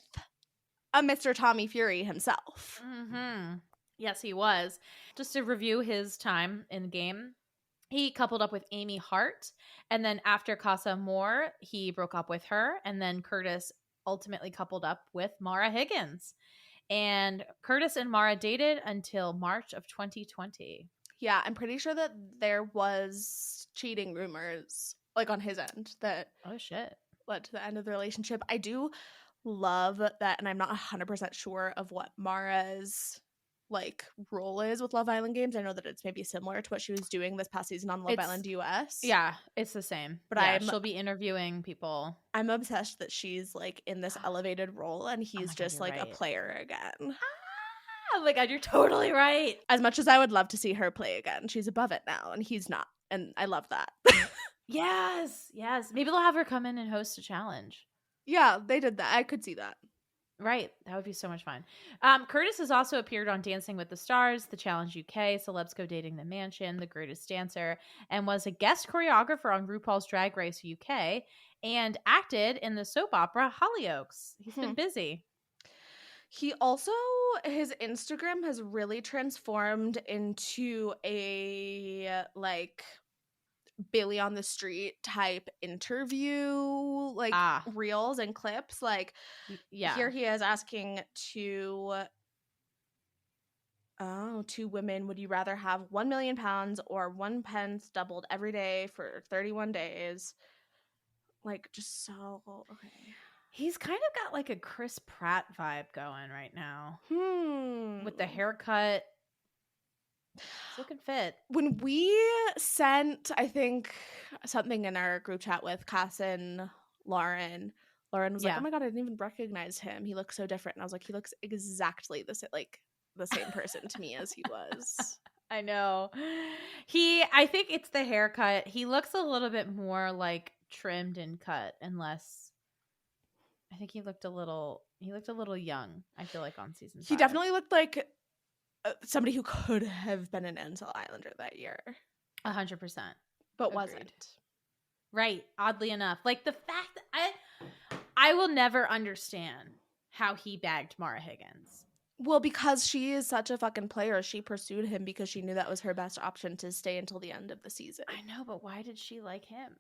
a Mr. Tommy Fury himself. Mm-hmm. Yes, he was. Just to review his time in the game, he coupled up with Amy Hart, and then after Casa Moore, he broke up with her, and then Curtis ultimately coupled up with Maura Higgins. And Curtis and Maura dated until March of 2020. Yeah, I'm pretty sure that there was cheating rumors, like on his end, that Oh, shit. led to the end of the relationship. I do love that, and I'm not 100% sure of what Mara's like role is with Love Island games. I know that it's maybe similar to what she was doing this past season on Love Island US. Yeah, it's the same. But yeah, she'll be interviewing people. I'm obsessed that she's like in this elevated role and he's God, just you're like a right. player again. Oh my God, you're totally right. As much as I would love to see her play again, she's above it now and he's not. And I love that. Yes. Maybe they'll have her come in and host a challenge. Yeah, they did that. I could see that. Right. That would be so much fun. Curtis has also appeared on Dancing with the Stars, The Challenge UK, Celebs Go Dating the Mansion, The Greatest Dancer, and was a guest choreographer on RuPaul's Drag Race UK and acted in the soap opera Hollyoaks. He's been busy. He also, his Instagram has really transformed into a like Billy on the Street type interview, like reels and clips. Like, yeah, here he is asking two women, would you rather have 1 million pounds or 1 pence doubled every day for 31 days? Like, just so okay. He's kind of got like a Chris Pratt vibe going right now. With the haircut. It's looking fit. When we sent, I think, something in our group chat with Cass and Lauren was like, oh my God, I didn't even recognize him. He looks so different. And I was like, he looks exactly the same person to me as he was. I know. I think it's the haircut. He looks a little bit more like trimmed and cut and less. I think he looked a little young, I feel like, on season 5. He definitely looked like somebody who could have been an Ansel Islander that year. 100%. But Agreed. wasn't. Right. Oddly enough. Like the fact that I will never understand how he bagged Maura Higgins. Well, because she is such a fucking player, she pursued him because she knew that was her best option to stay until the end of the season. I know, but why did she like him?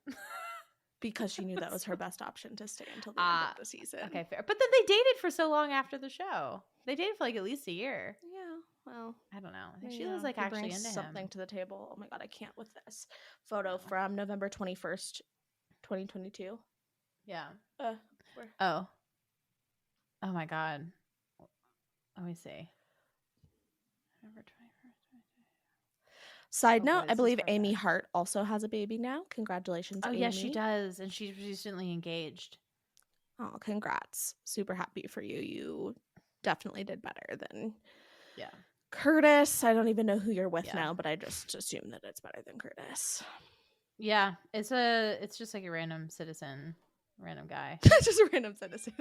Because she knew that was her best option to stay until the end of the season. Okay, fair. But then they dated for so long after the show. They dated for like at least a year. Yeah, well, I don't know. I think you she know, was like he actually brings into something him. to the table. Oh my god, I can't with this photo from November 21st, 2022. Yeah. Where? Oh my god. Let me see. November 21st. Side Oh, note, boy, I this is believe far Amy back. Hart also has a baby now. Congratulations, Oh Amy. yes, she does, and she's recently engaged. Oh, congrats. Super happy for you. You definitely did better than Curtis. I don't even know who you're with now, but I just assume that it's better than Curtis. Yeah, it's just like a random citizen, random guy. Just a random citizen.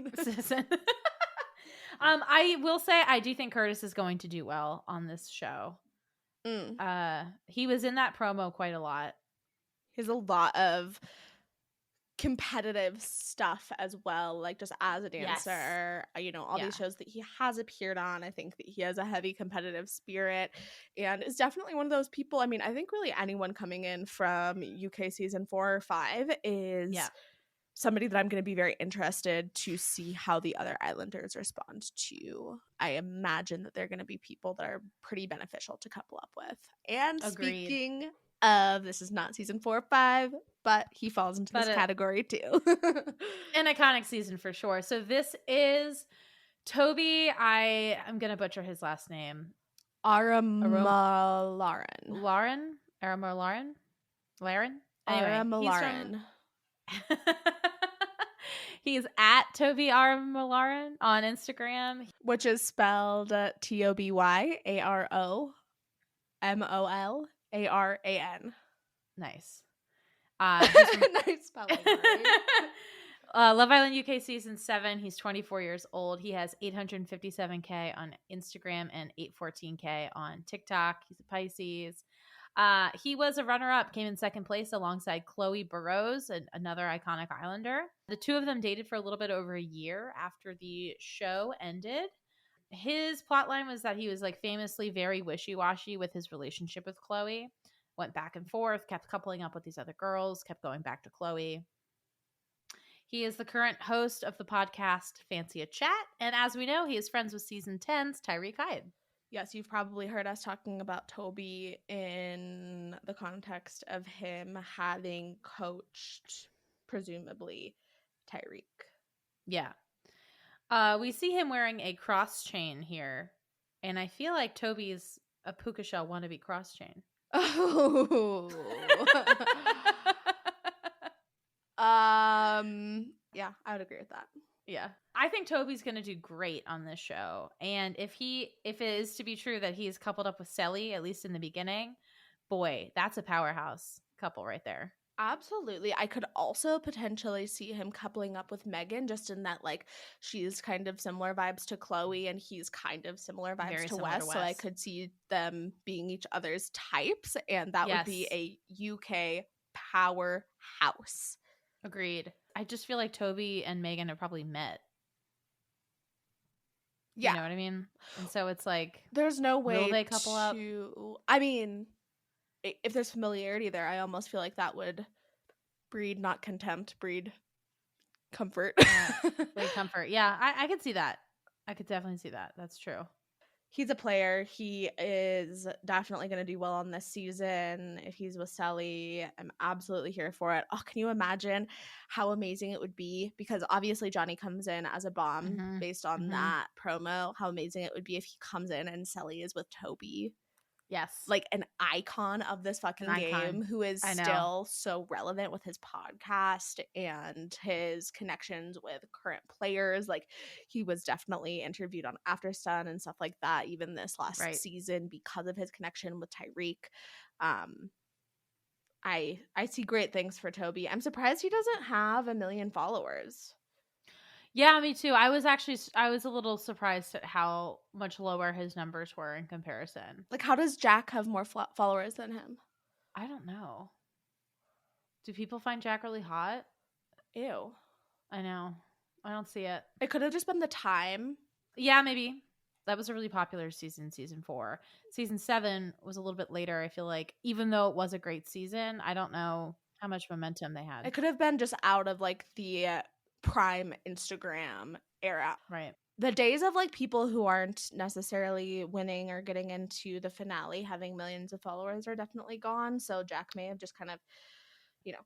I will say I do think Curtis is going to do well on this show. He was in that promo quite a lot. He has a lot of competitive stuff as well, like just as a dancer. You know, all these shows that he has appeared on, I think that he has a heavy competitive spirit and is definitely one of those people. I mean, I think really anyone coming in from UK season 4 or 5 is somebody that I'm going to be very interested to see how the other Islanders respond to. I imagine that they're going to be people that are pretty beneficial to couple up with. And speaking of, this is not season 4 or 5, but he falls into this category too. An iconic season for sure. So this is Toby. I'm going to butcher his last name. Aramalaran. Laren? Aramalaran. He's at Toby Aramalaran on Instagram. Which is spelled TOBYAROMOLARAN. Nice. Nice spelling. Right? Love Island UK season 7. He's 24 years old. He has 857K on Instagram and 814K on TikTok. He's a Pisces. He was a runner-up, came in second place alongside Chloe Burrows, another iconic Islander. The two of them dated for a little bit over a year after the show ended. His plotline was that he was like famously very wishy-washy with his relationship with Chloe. Went back and forth, kept coupling up with these other girls, kept going back to Chloe. He is the current host of the podcast Fancy a Chat, and as we know, he is friends with season 10's Tyreek Hyde. Yes, you've probably heard us talking about Toby in the context of him having coached, presumably, Tyreek. Yeah. We see him wearing a cross chain here, and I feel like Toby's a puka shell wannabe cross chain. Oh. Yeah, I would agree with that. Yeah. I think Toby's going to do great on this show. And if it is to be true that he's coupled up with Selly, at least in the beginning, boy, that's a powerhouse couple right there. Absolutely. I could also potentially see him coupling up with Megan, just in that like she's kind of similar vibes to Chloe and he's kind of similar vibes to Wes. So I could see them being each other's types, and that would be a UK powerhouse. Agreed. I just feel like Toby and Megan have probably met. Yeah. You know what I mean? And so it's like, there's no way will they couple up? I mean, if there's familiarity there, I almost feel like that would breed not contempt, breed comfort. Breed comfort. Yeah, I could see that. I could definitely see that. That's true. He's a player. He is definitely going to do well on this season. If he's with Selly, I'm absolutely here for it. Oh, can you imagine how amazing it would be? Because obviously Johnny comes in as a bomb based on that promo. How amazing it would be if he comes in and Selly is with Toby. Yes. Like an icon of this fucking game who is still so relevant with his podcast and his connections with current players. Like he was definitely interviewed on After Sun and stuff like that, even this last season, because of his connection with Tyreek. I see great things for Toby. I'm surprised he doesn't have 1 million followers. Yeah, me too. I was a little surprised at how much lower his numbers were in comparison. Like, how does Jack have more followers than him? I don't know. Do people find Jack really hot? Ew. I know. I don't see it. It could have just been the time. Yeah, maybe. That was a really popular season 4. Season 7 was a little bit later. I feel like even though it was a great season, I don't know how much momentum they had. It could have been just out of like the prime Instagram era. Right. The days of like people who aren't necessarily winning or getting into the finale having millions of followers are definitely gone. So Jack may have just kind of,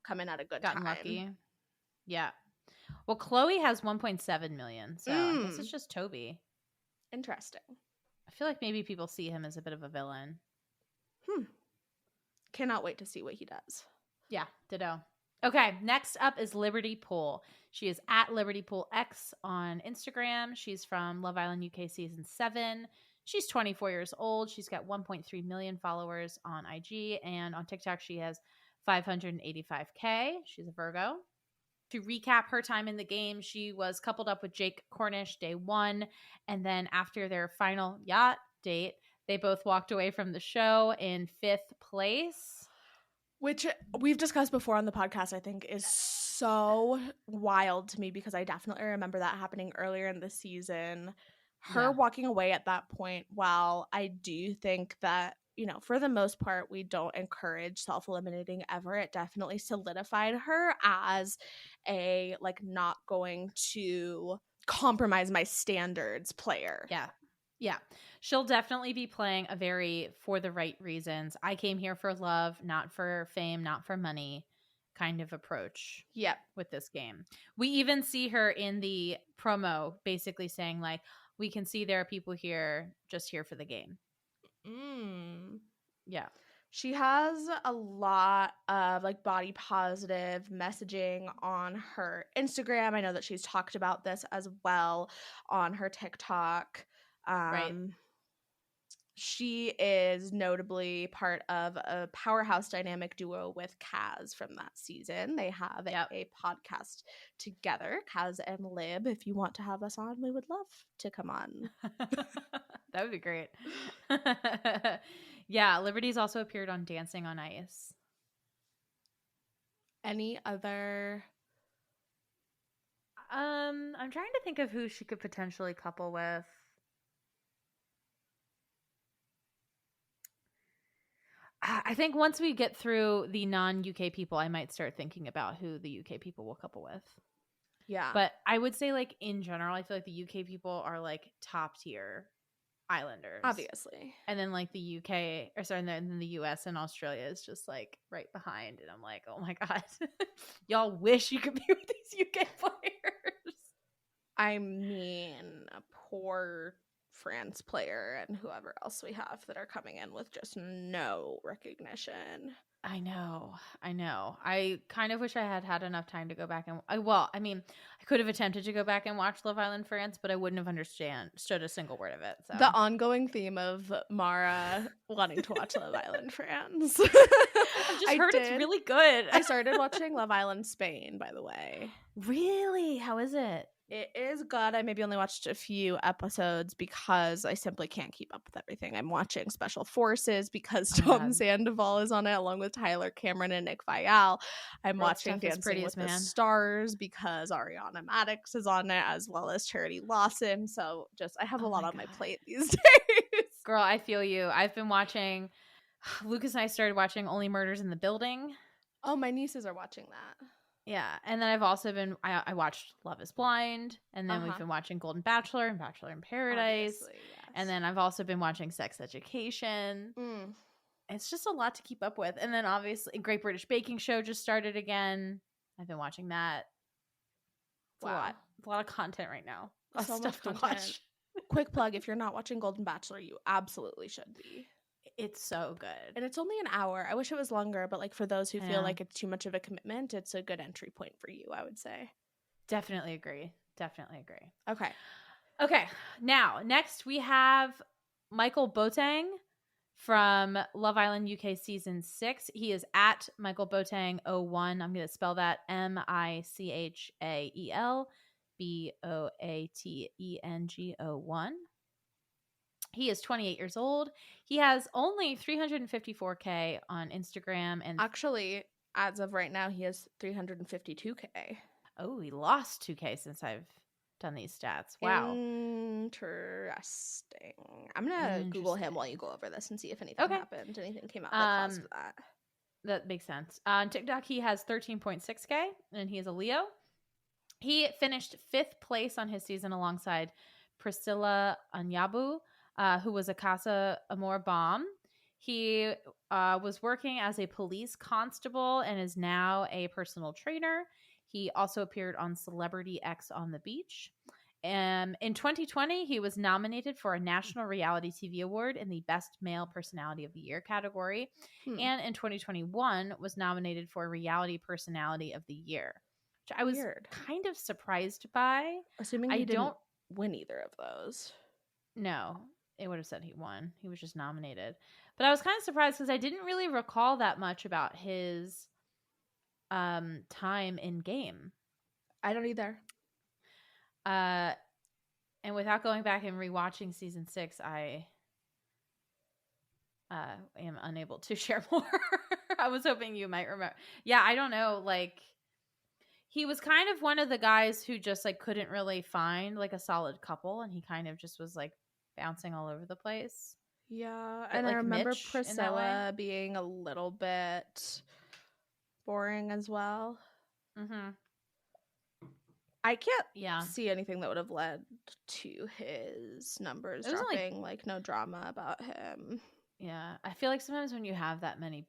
come in at a good Gotten time. lucky. Yeah. Well, Chloe has 1.7 million. So I guess it's just Toby. Interesting. I feel like maybe people see him as a bit of a villain. Cannot wait to see what he does. Yeah, ditto. Okay, next up is Liberty Pool. She is at Liberty Pool X on Instagram. She's from Love Island UK season 7. She's 24 years old. She's got 1.3 million followers on IG, and on TikTok she has 585K. She's a Virgo. To recap her time in the game, she was coupled up with Jake Cornish day 1, and then after their final yacht date, they both walked away from the show in 5th place. Which we've discussed before on the podcast, I think is so wild to me because I definitely remember that happening earlier in the season. Her walking away at that point, while I do think that, for the most part, we don't encourage self-eliminating ever, it definitely solidified her as a, not going to compromise my standards player. Yeah. She'll definitely be playing a very for the right reasons. I came here for love, not for fame, not for money kind of approach. Yep. With this game. We even see her in the promo basically saying we can see there are people here just here for the game. Yeah. She has a lot of body positive messaging on her Instagram. I know that she's talked about this as well on her TikTok. Right. She is notably part of a powerhouse dynamic duo with Kaz from that season. They have a podcast together, Kaz and Lib. If you want to have us on, we would love to come on. That would be great. Yeah, Liberty's also appeared on Dancing on Ice. Any other? I'm trying to think of who she could potentially couple with. I think once we get through the non-UK people, I might start thinking about who the UK people will couple with. Yeah. But I would say in general, I feel like the UK people are top tier islanders. Obviously. And then the UK, and then the US and Australia is just right behind. And I'm like, oh my God, y'all wish you could be with these UK players. I mean, a poor France player and whoever else we have that are coming in with just no recognition. I know. I kind of wish I had enough time to go back and I could have attempted to go back and watch Love Island France, but I wouldn't have understood a single word of it. So. The ongoing theme of Maura wanting to watch Love Island France. I've just heard it's really good. I started watching Love Island Spain, by the way. Really? How is it? It is good. I maybe only watched a few episodes because I simply can't keep up with everything. I'm watching Special Forces because Tom Sandoval is on it along with Tyler Cameron and Nick Viall. I'm watching Dancing with the Stars because Ariana Madix is on it as well as Charity Lawson. So I have a lot on my plate these days. Girl, I feel you. I've been watching, Lucas and I started watching Only Murders in the Building. Oh, my nieces are watching that. Yeah, and then I've also been I watched Love is Blind, and then we've been watching Golden Bachelor and Bachelor in Paradise. Yes. And then I've also been watching Sex Education. It's just a lot to keep up with. And then obviously Great British Baking Show just started again. I've been watching that. It's a lot of content right now. So stuff to watch. Quick plug, if you're not watching Golden Bachelor, you absolutely should be. It's so good. And it's only an hour. I wish it was longer, but for those who feel like it's too much of a commitment, it's a good entry point for you, I would say. Definitely agree. Okay. Now, next we have Michael Boateng from Love Island UK season 6. He is at Michael Boateng 01. I'm going to spell that MICHAEL BOATENG 01. He is 28 years old. He has only 354K on Instagram. And actually, as of right now, he has 352K. Oh, he lost 2K since I've done these stats. Wow. Interesting. I'm gonna Google him while you go over this and see if anything happened. Anything came out that caused that. That makes sense. On TikTok, he has 13.6K, and he is a Leo. He finished 5th place on his season alongside Priscilla Anyabu, who was a Casa Amor Bomb. He was working as a police constable and is now a personal trainer. He also appeared on Celebrity X on the Beach. In 2020, he was nominated for a National Reality TV Award in the Best Male Personality of the Year category. And in 2021, was nominated for Reality Personality of the Year, which I was kind of surprised by. Assuming he didn't win either of those. No, it would have said he won. He was just nominated. But I was kind of surprised because I didn't really recall that much about his time in game. I don't either. And without going back and rewatching season 6, I am unable to share more. I was hoping you might remember. Yeah, I don't know. Like, he was kind of one of the guys who just like couldn't really find like a solid couple, and he kind of just was like bouncing all over the place. Yeah, But, and like, I remember Mitch in that Priscilla being a little bit boring as well. Mm-hmm. I can't Yeah. see anything that would have led to his numbers It was only- dropping. Like, no drama about him. Yeah, I feel like sometimes when you have that many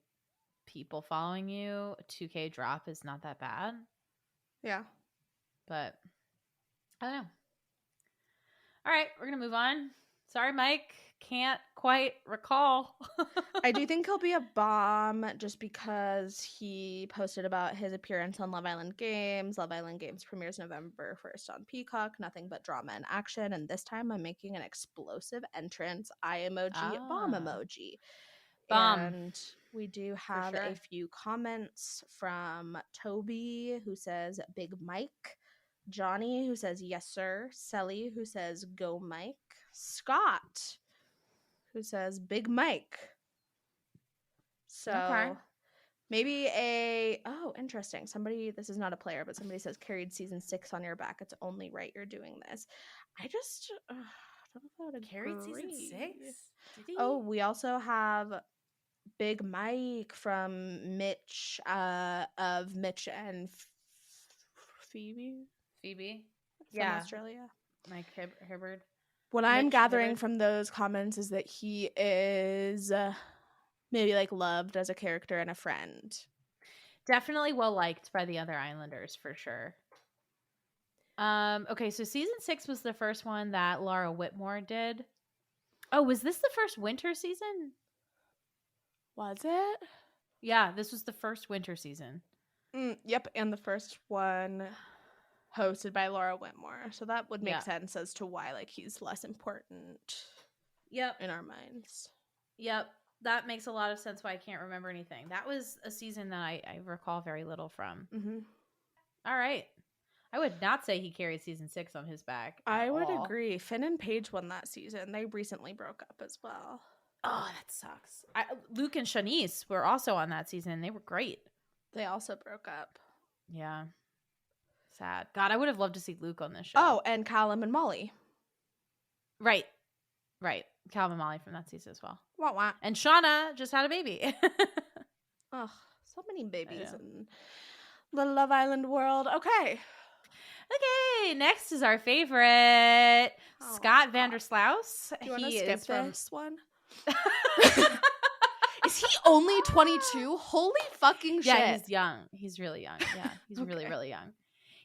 people following you, a 2K drop is not that bad. Yeah. But I don't know. All right, we're gonna move on. Sorry, Mike, can't quite recall. I do think he'll be a bomb just because he posted about his appearance on Love Island Games. Love Island Games premieres November 1st on Peacock. Nothing but drama and action. And this time I'm making an explosive entrance. Eye emoji, bomb emoji. Bomb. And we do have sure. a few comments from Toby, who says Big Mike. Johnny, who says yes sir. Selly, who says go Mike. Scott, who says Big Mike. So maybe interesting. Somebody, this is not a player, but somebody says carried season 6 on your back. It's only right you're doing this. I just don't know if I would agree. Carried season 6? Did he? Oh, we also have Big Mike from Mitch of Mitch and Phoebe. Phoebe? From Australia. Mike Hibbard. What I'm Mitch gathering Hibbard. from those comments is that he is maybe like loved as a character and a friend. Definitely well liked by the other Islanders for sure. Okay, so season 6 was the first one that Laura Whitmore did. Oh, was this the first winter season? Was it? Yeah, this was the first winter season. Yep, and the first one hosted by Laura Whitmore. So that would make sense as to why like he's less important. Yep. In our minds. Yep. That makes a lot of sense why I can't remember anything. That was a season that I recall very little from. Mm-hmm. All right. I would not say he carried season 6 on his back. I would agree. Finn and Paige won that season. They recently broke up as well. Oh, that sucks. Luke and Shanice were also on that season. They were great. They also broke up. Yeah. Sad. God, I would have loved to see Luke on this show. Oh, and Callum and Molly. Right. Calvin and Molly from that season as well. Wah, wah. And Shauna just had a baby. Oh, so many babies in the Love Island world. Okay, next is our favorite, Scott Vanderslouse. Do you want to He skip is from this one? Is he only 22? Holy fucking shit. Yeah, he's young. He's really young. Yeah, he's really, really young.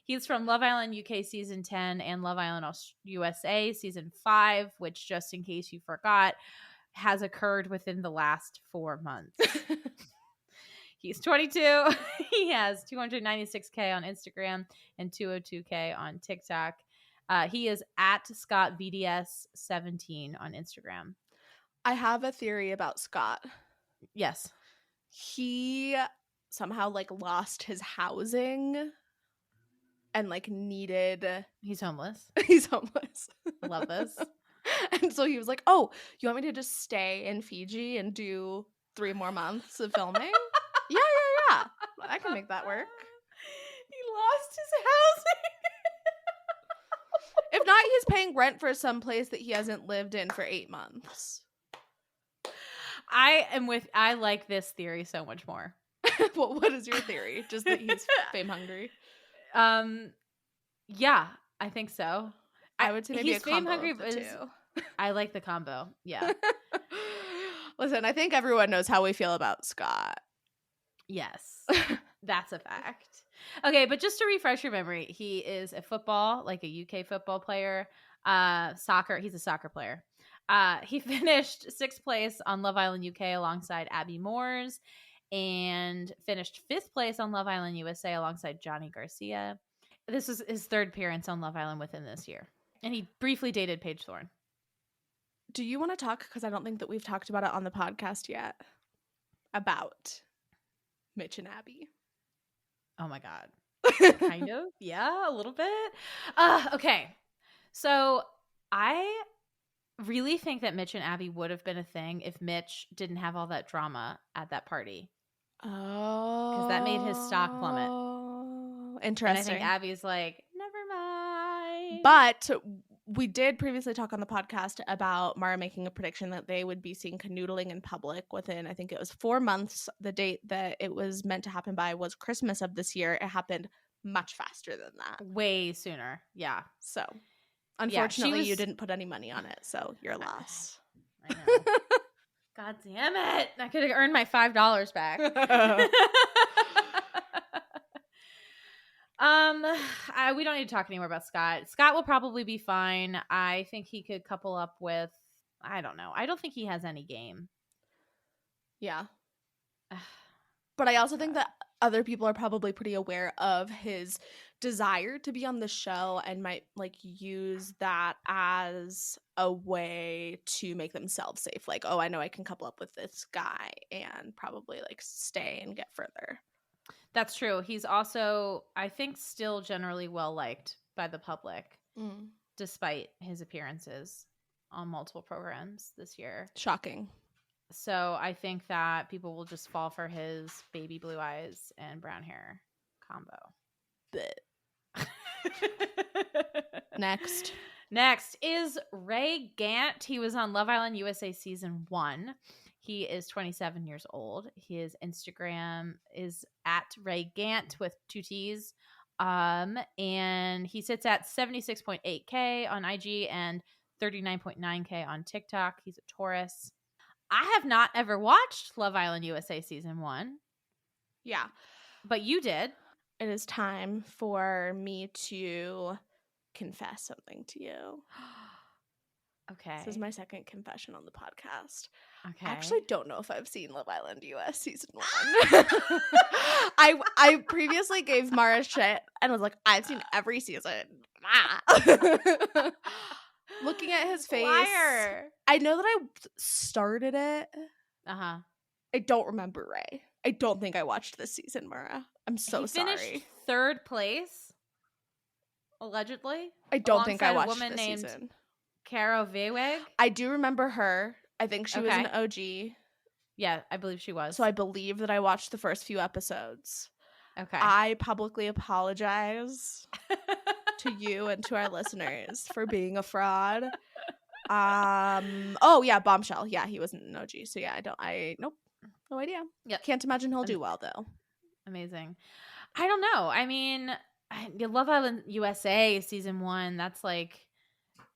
He's from Love Island UK Season 10 and Love Island USA Season 5, which, just in case you forgot, has occurred within the last 4 months. He's 22. He has 296K on Instagram and 202K on TikTok. He is at Scott VDS17 on Instagram. I have a theory about Scott. Yes. He somehow like lost his housing and like needed. He's homeless. He's homeless. I love this. And so he was like, oh, you want me to just stay in Fiji and do 3 more months of filming? Yeah. I can make that work. He lost his housing. not he's paying rent for some place that he hasn't lived in for 8 months. I like this theory so much more. What is your theory? Just that he's fame hungry? Yeah, I think so. I would say maybe he's a combo fame hungry, of the but two. I like the combo. Yeah. Listen, I think everyone knows how we feel about Scott. Yes. That's a fact. Okay, but just to refresh your memory, he is a UK football player. Soccer, he's a soccer player. He finished 6th place on Love Island UK alongside Abby Moores and finished 5th place on Love Island USA alongside Johnny Garcia. This was his 3rd appearance on Love Island within this year. And he briefly dated Paige Thorne. Do you want to talk, because I don't think that we've talked about it on the podcast yet, about Mitch and Abby? Oh my God. Kind of. Yeah, a little bit. Okay. So I really think that Mitch and Abby would have been a thing if Mitch didn't have all that drama at that party. Oh. Because that made his stock plummet. Interesting. And I think Abby's like, never mind. But we did previously talk on the podcast about Maura making a prediction that they would be seen canoodling in public within, I think it was 4 months. The date that it was meant to happen by was Christmas of this year. It happened much faster than that. Way sooner. Yeah. So, unfortunately, you didn't put any money on it. So, you're a loss. I know. God damn it. I could have earned my $5 back. We don't need to talk anymore about Scott. Scott will probably be fine. I think he could couple up with, I don't know. I don't think he has any game. Yeah. But I also think that other people are probably pretty aware of his desire to be on the show and might use that as a way to make themselves safe. Like, oh, I know I can couple up with this guy and probably stay and get further. That's true. He's also, I think, still generally well-liked by the public, despite his appearances on multiple programs this year. Shocking. So I think that people will just fall for his baby blue eyes and brown hair combo. Next is Ray Gant. He was on Love Island USA Season 1. He is 27 years old. His Instagram is at Ray Gant with 2 T's. And he sits at 76.8K on IG and 39.9K on TikTok. He's a Taurus. I have not ever watched Love Island USA Season 1. Yeah. But you did. It is time for me to confess something to you. Okay. This is my second confession on the podcast. Okay. I actually don't know if I've seen Love Island US Season 1. I previously gave Mara shit and was like, I've seen every season. Looking at his face. Liar. I know that I started it. Uh-huh. I don't remember Ray. I don't think I watched this season, Mara. I'm so sorry. Finished 3rd place, allegedly. I don't think I watched a woman this named season. Caro Veweg. I do remember her. I think she was an OG. Yeah, I believe she was. So I believe that I watched the first few episodes. Okay. I publicly apologize to you and to our listeners for being a fraud. Oh yeah, Bombshell. Yeah, he wasn't an OG. So yeah, nope. No idea. Yep. Can't imagine he'll do well though. Amazing. I don't know. I mean, Love Island USA Season 1, that's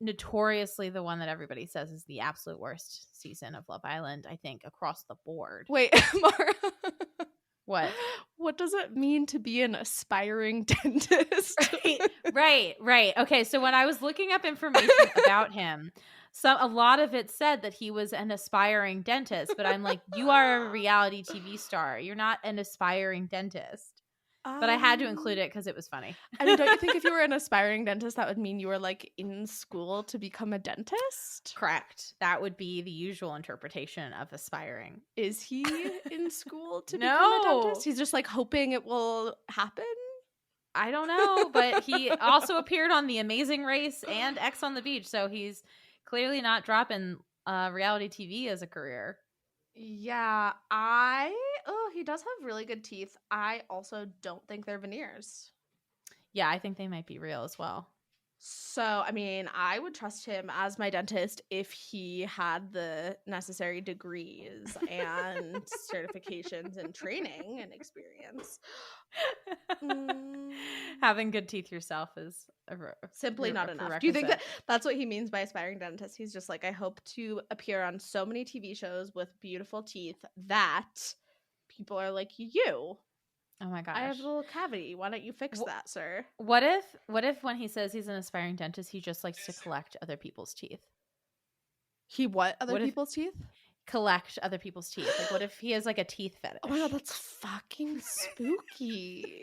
notoriously the one that everybody says is the absolute worst season of Love Island, I think, across the board. Wait, Mara. What? What does it mean to be an aspiring dentist? Right. Okay, so when I was looking up information about him, a lot of it said that he was an aspiring dentist, but I'm like, you are a reality TV star. You're not an aspiring dentist. But I had to include it because it was funny. I mean, don't you think if you were an aspiring dentist, that would mean you were in school to become a dentist? Correct. That would be the usual interpretation of aspiring. Is he in school to become a dentist? He's just hoping it will happen? I don't know, but he also appeared on The Amazing Race and X on the Beach, so he's clearly not dropping reality TV as a career. Yeah, he does have really good teeth. I also don't think they're veneers. Yeah, I think they might be real as well. So, I mean, I would trust him as my dentist if he had the necessary degrees and certifications and training and experience. Having good teeth yourself is Simply not enough. Do you think that that's what he means by aspiring dentist? He's just like, I hope to appear on so many TV shows with beautiful teeth that people are like, you. Oh my gosh. I have a little cavity. Why don't you fix that, sir? What if when he says he's an aspiring dentist, he just likes to collect other people's teeth? He other people's teeth? Collect other people's teeth. Like, what if he has like a teeth fetish? Oh my god, that's fucking spooky.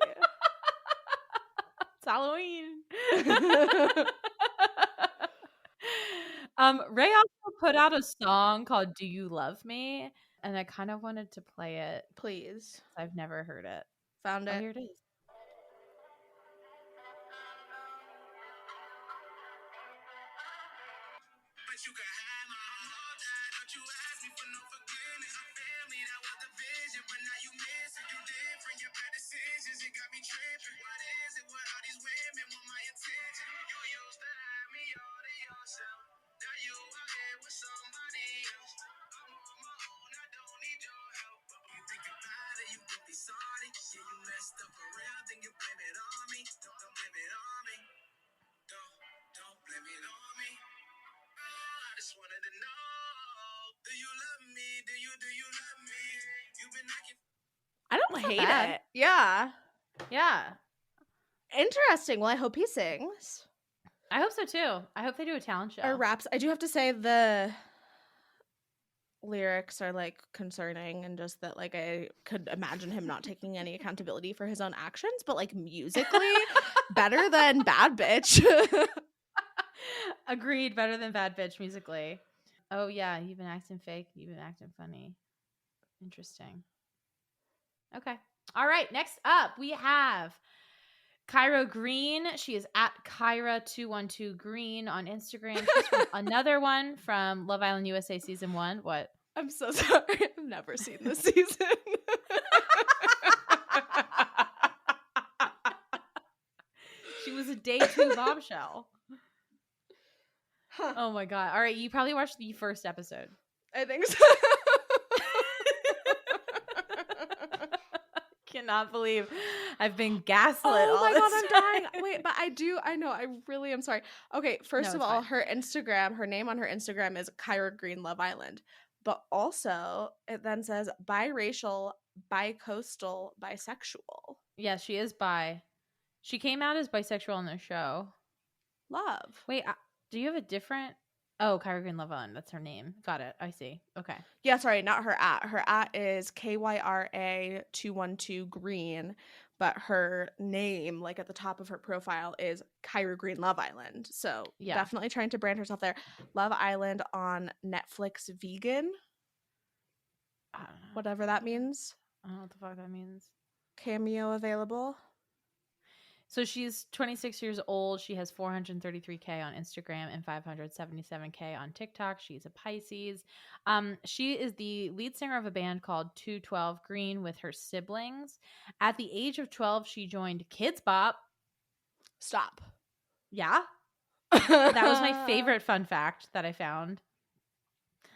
It's Halloween. Ray also put out a song called "Do You Love Me," and I kind of wanted to play it. Please. I've never heard it. Found it. Oh, here it is. I don't hate it. Yeah. Yeah. Interesting. Well, I hope he sings. I hope so too. I hope they do a talent show. Or raps. I do have to say the lyrics are like concerning, and just that like I could imagine him not taking any accountability for his own actions, but like musically better than Bad Bitch. Agreed, better than Bad Bitch musically. Oh yeah, you've been acting fake, you've been acting funny. Interesting. Okay. All right, next up we have Kyra Green. She is at Kyra212 Green on Instagram. She's from another one from Love Island USA season 1. What? I'm so sorry. I've never seen this season. She was a day 2 bombshell. Huh. Oh my god. All right, you probably watched the first episode. I think so. Cannot believe I've been gaslit. Oh my god, I'm time. dying. Wait, but I know, I really am sorry. Okay, first of all, her name on her Instagram is Kyra Green Love Island. But also, it then says biracial, bicoastal, bisexual. Yeah, she is bi. She came out as bisexual on the show. Love. Wait, do you have a different... Oh, Kyra Green Love Island. That's her name. Got it. I see. Okay. Yeah, sorry, not her at. Her at is KYRA212 Green, but her name, like at the top of her profile, is Kyra Green Love Island. So yeah, definitely trying to brand herself there. Love Island on Netflix Vegan. Whatever that means. I don't know what the fuck that means. Cameo available. So she's 26 years old. She has 433K on Instagram and 577K on TikTok. She's a Pisces. She is the lead singer of a band called 212 Green with her siblings. At the age of 12, she joined Kids Bop. Stop. Yeah. That was my favorite fun fact that I found.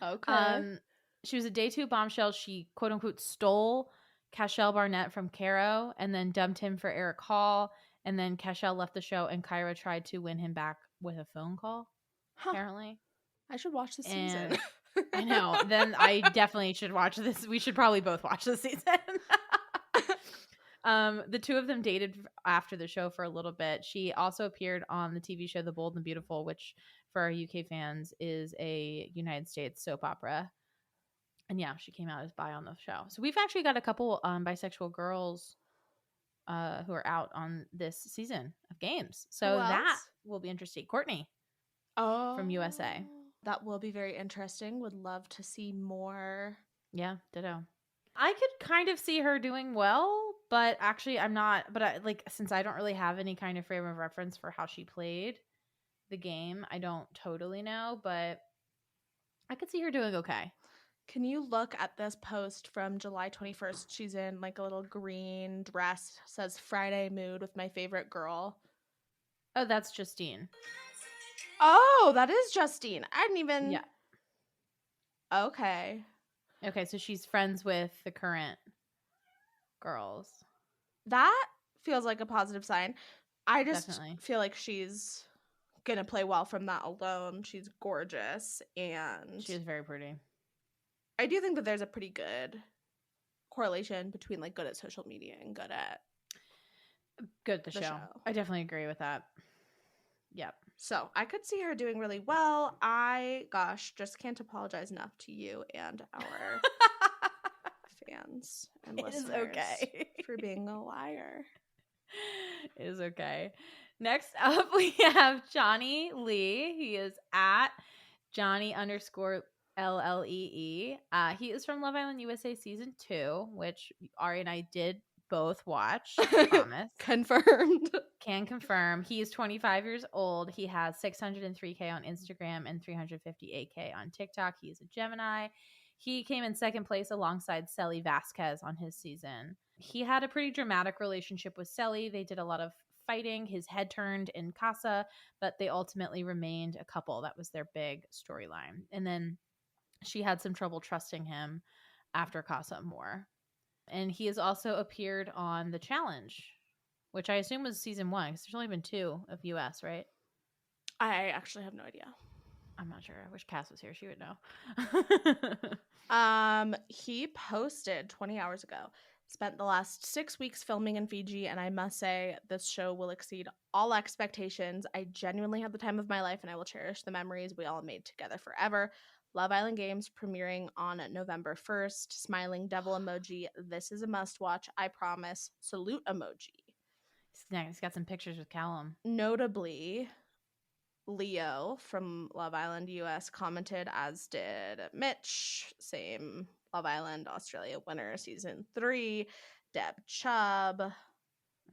Okay. She was a day 2 bombshell. She quote unquote stole Cashel Barnett from Caro and then dumped him for Eric Hall. And then Cashel left the show and Kyra tried to win him back with a phone call, apparently. I should watch the season. I know. Then I definitely should watch this. We should probably both watch this season. The two of them dated after the show for a little bit. She also appeared on the TV show The Bold and Beautiful, which for our UK fans is a United States soap opera. And yeah, she came out as bi on the show. So we've actually got a couple bisexual girls who are out on this season of games. So that will be interesting. Courtney from USA. That will be very interesting. Would love to see more. Yeah, ditto. I could kind of see her doing well, but actually I'm not. But since I don't really have any kind of frame of reference for how she played the game, I don't totally know, but I could see her doing okay. Can you look at this post from July 21st? She's in like a little green dress, says Friday mood with my favorite girl. Oh, that's Justine. Oh, that is Justine. I didn't even. Yeah. Okay. Okay, so she's friends with the current girls. That feels like a positive sign. I just Definitely. feel like she's gonna play well from that alone. She's gorgeous, and She is very pretty. I do think that there's a pretty good correlation between like good at social media and good at Good the the show. show. I definitely agree with that. Yep. So I could see her doing really well. I, just can't apologize enough to you and our fans and It is listeners okay. for being a liar. It is okay. Next up, we have Johnny Lee. He is at Johnny_LLEE. He is from Love Island USA Season 2, which Ari and I did both watch. Promise. Confirmed. Can confirm. He is 25 years old. He has 603K on Instagram and 358K on TikTok. He is a Gemini. He came in second place alongside Selly Vasquez on his season. He had a pretty dramatic relationship with Selly. They did a lot of fighting. His head turned in Casa, but they ultimately remained a couple. That was their big storyline. And then she had some trouble trusting him after Casa more. And he has also appeared on The Challenge, which I assume was season 1 because there's only been 2 of US, right? I actually have no idea. I'm not sure. I wish Cass was here. She would know. He posted 20 hours ago. Spent the last 6 weeks filming in Fiji, and I must say this show will exceed all expectations. I genuinely had the time of my life, and I will cherish the memories we all made together forever. Love Island Games premiering on November 1st. Smiling devil emoji. This is a must watch. I promise. Salute emoji. He's got some pictures with Callum. Notably, Leo from Love Island US commented, as did Mitch. Same Love Island Australia winner season 3. Deb Chubb.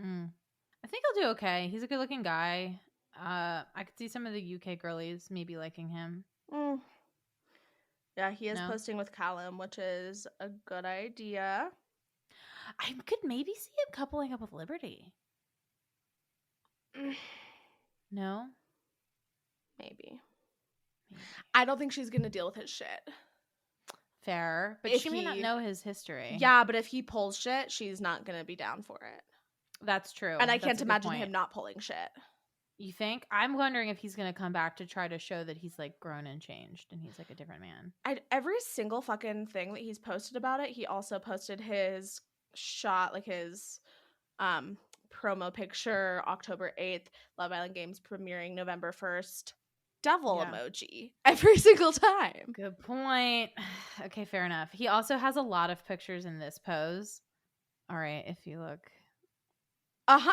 I think he'll do okay. He's a good looking guy. I could see some of the UK girlies maybe liking him. Yeah, he is posting with Callum, which is a good idea. I could maybe see him coupling up with Liberty. No? Maybe. I don't think she's going to deal with his shit. Fair. But If she may not he- know his history. Yeah, but if he pulls shit, she's not going to be down for it. That's true. And I That's can't a good imagine point. him not pulling shit. You think? I'm wondering if he's going to come back to try to show that he's like grown and changed and he's like a different man. Every single fucking thing that he's posted about it, he also posted his shot, like his promo picture, October 8th, Love Island Games premiering November 1st. Devil emoji every single time. Good point. Okay, fair enough. He also has a lot of pictures in this pose. All right, if you look.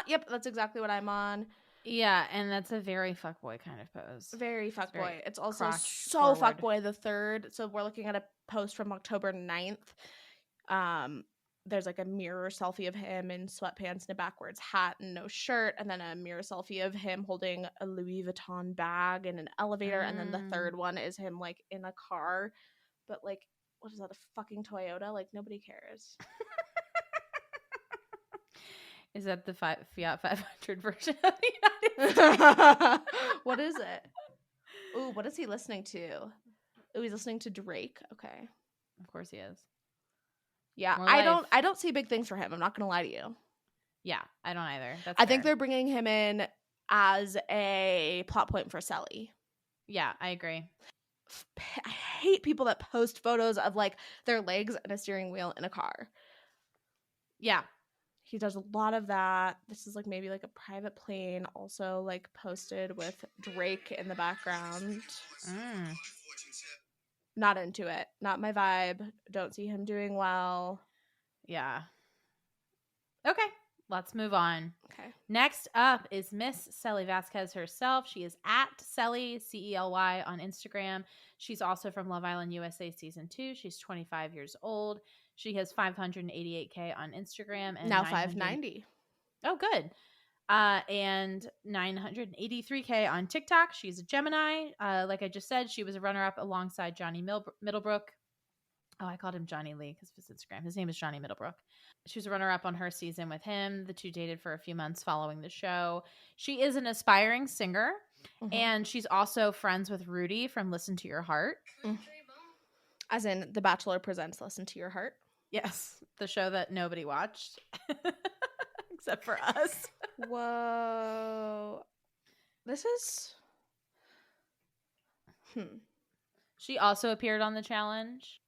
Yep, that's exactly what I'm on. Yeah, and that's a very fuckboy kind of pose. Very fuckboy. It's also crotch so forward. fuckboy the 3rd. So we're looking at a post from October 9th. There's like a mirror selfie of him in sweatpants and a backwards hat and no shirt, and then a mirror selfie of him holding a Louis Vuitton bag in an elevator, and then the 3rd one is him like in a car, but like, what is that, a fucking Toyota? Like, nobody cares. Is that the Fiat 500 version of the United States? What is it? Ooh, what is he listening to? Ooh, he's listening to Drake. Okay. Of course he is. Yeah, More I life. don't see big things for him. I'm not gonna lie to you. Yeah, I don't either. That's I think fair. they're bringing him in as a plot point for Selly. Yeah, I agree. I hate people that post photos of like their legs and a steering wheel in a car. Yeah. He does a lot of that. This is like maybe like a private plane also like posted with Drake in the background. Not into it. Not my vibe. Don't see him doing well. Yeah. Okay, let's move on. Okay. Next up is Miss Selly Vasquez herself. She is at Selly, CELY on Instagram. She's also from Love Island USA Season 2. She's 25 years old. She has 588K on Instagram. And Now 590. Oh, good. And 983K on TikTok. She's a Gemini. Like I just said, she was a runner-up alongside Johnny Middlebrook. Oh, I called him Johnny Lee because of his Instagram. His name is Johnny Middlebrook. She was a runner-up on her season with him. The two dated for a few months following the show. She is an aspiring singer, and she's also friends with Rudy from Listen to Your Heart. As in The Bachelor presents Listen to Your Heart? Yes, the show that nobody watched except for us. Whoa. This is... She also appeared on the challenge.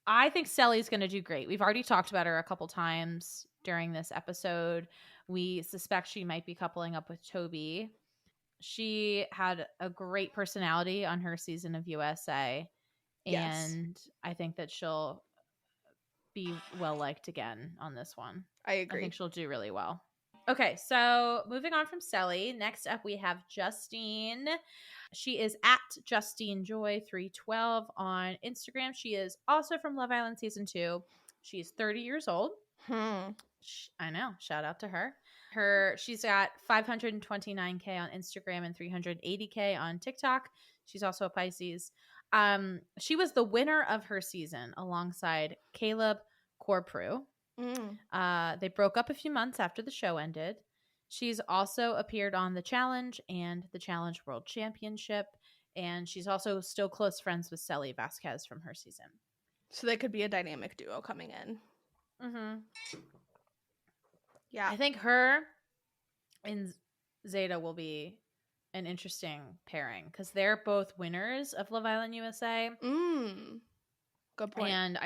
I think Selly's going to do great. We've already talked about her a couple times during this episode. We suspect she might be coupling up with Toby. She had a great personality on her season of USA. Yes. And I think that she'll be well-liked again on this one. I agree. I think she'll do really well. Okay, so moving on from Selly. Next up, we have Justine. She is at JustineJoy312 on Instagram. She is also from Love Island Season 2. She's 30 years old. I know. Shout out to her. She's got 529K on Instagram and 380K on TikTok. She's also a Pisces. She was the winner of her season alongside Caleb Corprew. They broke up a few months after the show ended. She's also appeared on The Challenge and The Challenge World Championship, and she's also still close friends with Selly Vasquez from her season. So they could be a dynamic duo coming in. Yeah. I think her and Zeta will be an interesting pairing because they're both winners of Love Island USA. Good point. And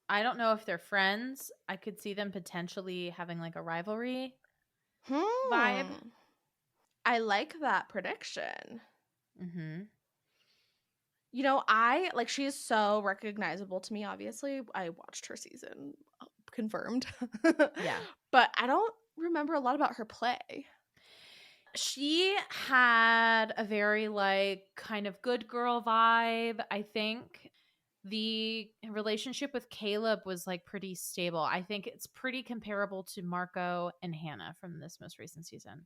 I don't know if they're friends. I could see them potentially having like a rivalry vibe. I like that prediction. You know, she is so recognizable to me, obviously. I watched her season, confirmed. Yeah. But I don't remember a lot about her play. She had a very like kind of good girl vibe. I think the relationship with Caleb was like pretty stable. I think it's pretty comparable to Marco and Hannah from this most recent season.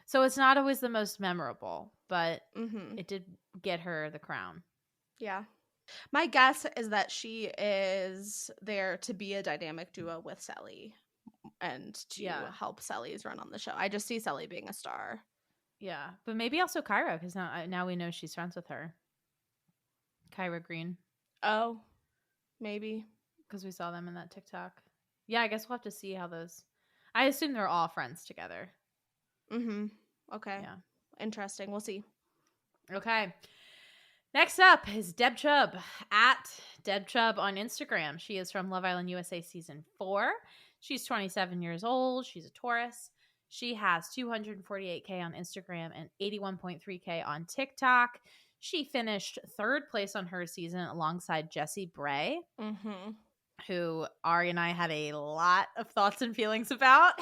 So it's not always the most memorable, but it did get her the crown. Yeah. My guess is that she is there to be a dynamic duo with Selly and to help Selly's run on the show. I just see Selly being a star. Yeah, but maybe also Kyra because now we know she's friends with her. Kyra Green. Oh, maybe. Because we saw them in that TikTok. Yeah, I guess we'll have to see how those... I assume they're all friends together. Okay. Yeah. Interesting. We'll see. Okay. Next up is Deb Chubb at Deb Chubb on Instagram. She is from Love Island USA Season 4. She's 27 years old. She's a Taurus. She has 248K on Instagram and 81.3K on TikTok. She finished third place on her season alongside Jessie Bray, who Ari and I had a lot of thoughts and feelings about.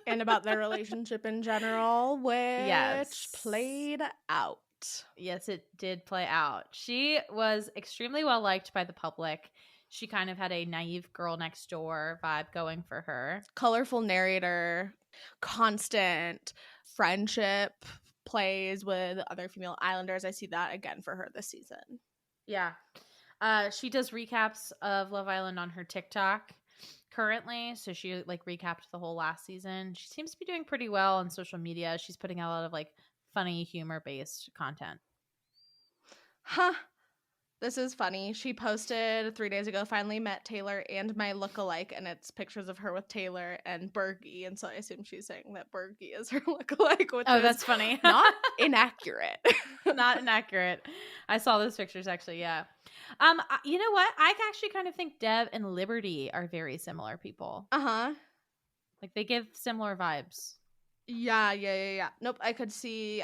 And about their relationship in general, which played out. Yes, it did play out. She was extremely well liked by the public. She kind of had a naive girl next door vibe going for her. Colorful narrator, constant friendship plays with other female islanders. I see that again for her this season. Yeah. She does recaps of Love Island on her TikTok currently. So she like recapped the whole last season. She seems to be doing pretty well on social media. She's putting out a lot of like funny humor based content. This is funny. She posted 3 days ago, finally met Taylor and my lookalike, and it's pictures of her with Taylor and Bergie. And so I assume she's saying that Bergie is her lookalike. Which is that's funny. Not inaccurate. Not inaccurate. I saw those pictures actually. Yeah. You know what? I actually kind of think Deb and Liberty are very similar people. Like they give similar vibes. Yeah. Nope, I could see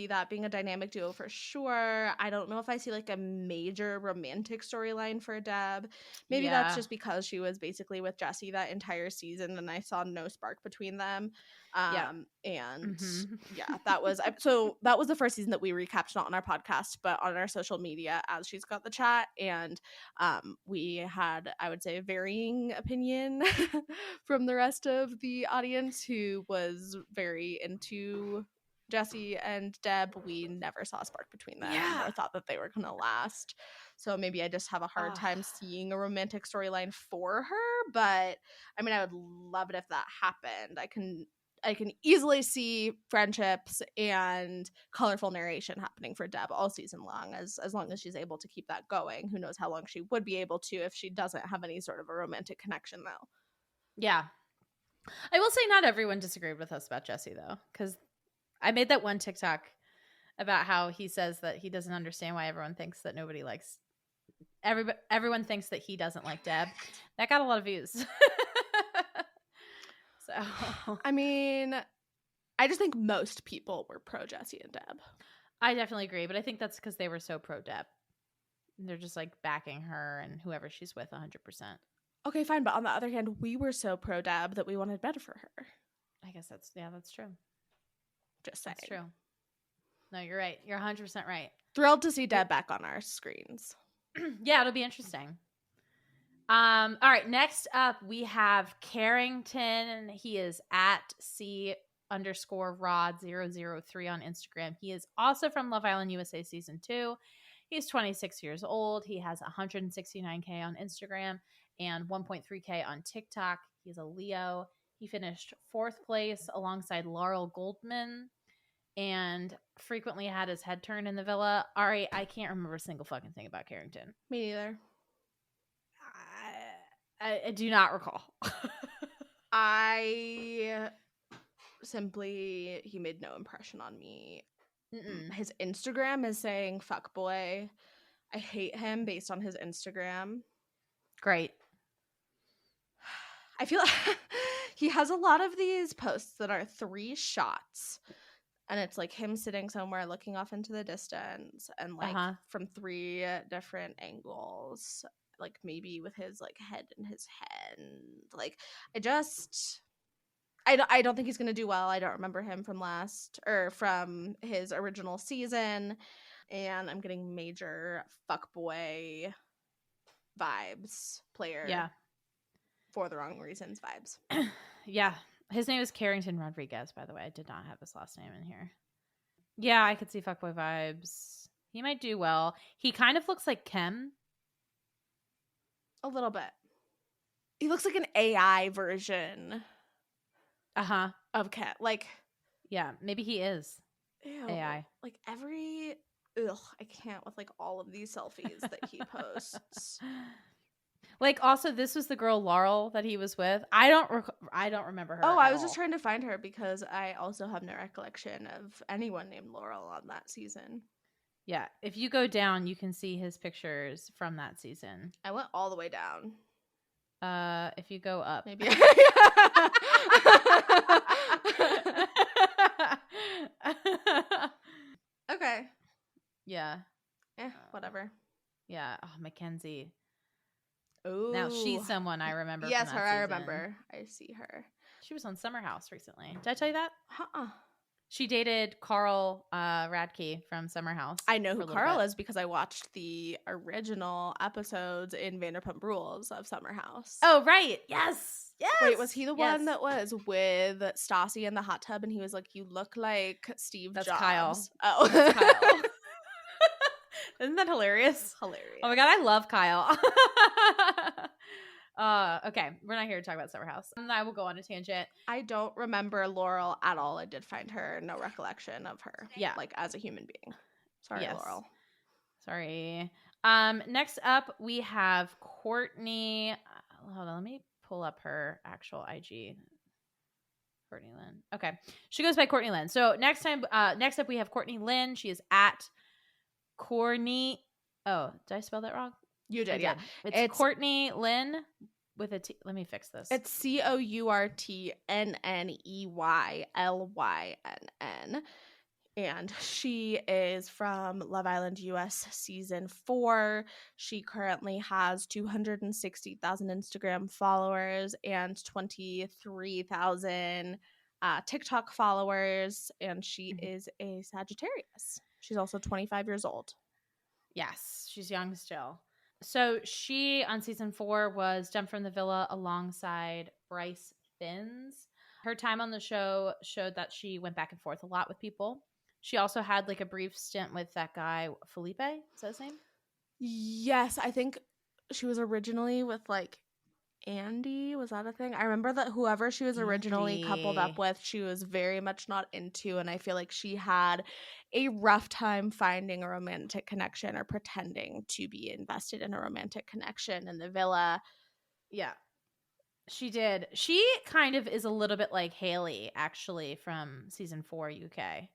that being a dynamic duo for sure. I don't know if I see like a major romantic storyline for Deb. Maybe that's just because she was basically with Jessie that entire season and I saw no spark between them. And that was the first season that we recapped, not on our podcast, but on our social media as she's got the chat. And we had, I would say, a varying opinion from the rest of the audience who was very into Jesse and Deb, we never saw a spark between them Yeah. or thought that they were going to last. So maybe I just have a hard time seeing a romantic storyline for her. But I mean, I would love it if that happened. I can easily see friendships and colorful narration happening for Deb all season long, as long as she's able to keep that going. Who knows how long she would be able to if she doesn't have any sort of a romantic connection, though. Yeah. I will say not everyone disagreed with us about Jesse, though, because I made that one TikTok about how he says that he doesn't understand why everyone thinks that nobody likes everyone thinks that he doesn't like Deb. That got a lot of views. So I mean, I just think most people were pro Jesse and Deb. I definitely agree, but I think that's because they were so pro Deb. They're just like backing her and whoever she's with 100%. Okay, fine, but on the other hand, we were so pro Deb that we wanted better for her. I guess that's true. Just saying. That's true. No, you're right. You're 100% right. Thrilled to see Deb back on our screens. Yeah, it'll be interesting. All right, next up we have Carrington. He is at C_Rod003 on Instagram. He is also from Love Island USA season 2. He's 26 years old. He has 169K on Instagram and 1.3K on TikTok. He's a Leo. He finished 4th place alongside Laurel Goldman and frequently had his head turned in the villa. Ari, I can't remember a single fucking thing about Carrington. Me neither. I do not recall. I simply, he made no impression on me. Mm-mm. His Instagram is saying fuckboy. I hate him based on his Instagram. Great. I feel like he has a lot of these posts that are 3 shots. And it's like him sitting somewhere looking off into the distance and like from 3 different angles. Like maybe with his like head in his hand. Like I don't think he's gonna do well. I don't remember him from from his original season, and I'm getting major fuckboy vibes. Player for the wrong reasons vibes. Yeah, his name is Carrington Rodriguez. By the way, I did not have his last name in here. Yeah, I could see fuckboy vibes. He might do well. He kind of looks like Kem. A little bit. He looks like an AI version. Of Cat. Like, yeah, maybe he is. Ew, AI. Like I can't with like all of these selfies that he posts. Like also, this was the girl Laurel that he was with. I don't remember her. Oh, I was just trying to find her because I also have no recollection of anyone named Laurel on that season. Yeah, if you go down, you can see his pictures from that season. I went all the way down. If you go up, maybe. Okay. Yeah. Whatever. Yeah. Oh, Mackenzie. Oh. Now she's someone I remember. Yes, from that her. season. I remember. I see her. She was on Summer House recently. Did I tell you that? She dated Carl Radke from Summer House. I know who Carl is because I watched the original episodes in Vanderpump Rules of Summer House. Oh, right. Yes. Yes. Wait, was he the one that was with Stassi in the hot tub and he was like, "You look like Steve Jobs"? That's Kyle. Oh. That's Kyle. Isn't that hilarious? Hilarious. Oh my God, I love Kyle. Okay, we're not here to talk about Summer House. I will go on a tangent. I don't remember Laurel at all. I did find her, no recollection of her. Yeah. Like as a human being. Sorry, yes. Laurel. Sorry. Next up we have Courtney. Hold on, let me pull up her actual IG. Courtney Lynn. Okay. She goes by Courtney Lynn. So next up we have Courtney Lynn. She is at Courtney. Oh, did I spell that wrong? You did, yeah. It's Courtney Lynn with a T. Let me fix this. It's COURTNNEYLYNN. And she is from Love Island US season 4. She currently has 260,000 Instagram followers and 23,000 TikTok followers. And she is a Sagittarius. She's also 25 years old. Yes, she's young still. So she, on season 4, was dumped from the villa alongside Bryce Finns. Her time on the show showed that she went back and forth a lot with people. She also had like a brief stint with that guy, Felipe. Is that his name? Yes, I think she was originally with like Andy. Was that a thing? I remember that whoever she was originally coupled up with, she was very much not into, and I feel like she had a rough time finding a romantic connection or pretending to be invested in a romantic connection in the villa. Yeah. She did. She kind of is a little bit like Haley, actually, from season 4 UK.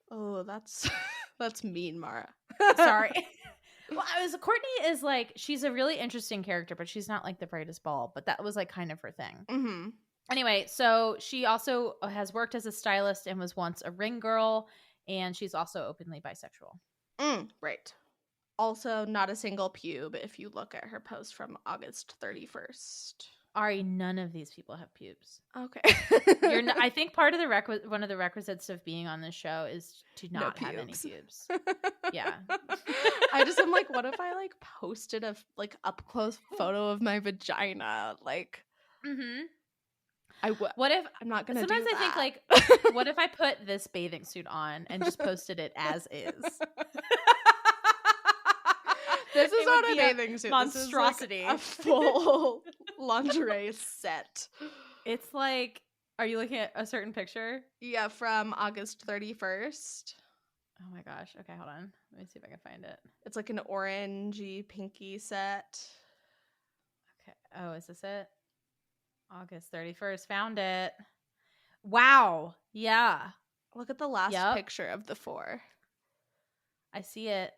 Oh, that's mean, Maura. Sorry. Well, Courtney is like, she's a really interesting character, but she's not like the brightest bulb. But that was like kind of her thing. Mm-hmm. Anyway, so she also has worked as a stylist and was once a ring girl, and she's also openly bisexual. Right. Also, not a single pube if you look at her post from August 31st. Ari, none of these people have pubes. Okay. I think part of the one of the requisites of being on this show is to not have any pubes. Yeah. I just am like, what if I like posted a like up close photo of my vagina? Like, what if I'm not gonna? Sometimes do I think that. like, what if I put this bathing suit on and just posted it as is? This is not a bathing suit. Monstrosity. This is like a full lingerie set. It's like, are you looking at a certain picture? Yeah, from August 31st. Oh my gosh. Okay, hold on. Let me see if I can find it. It's like an orangey pinky set. Okay. Oh, is this it? August 31st. Found it. Wow. Yeah. Look at the last picture of the 4. I see it.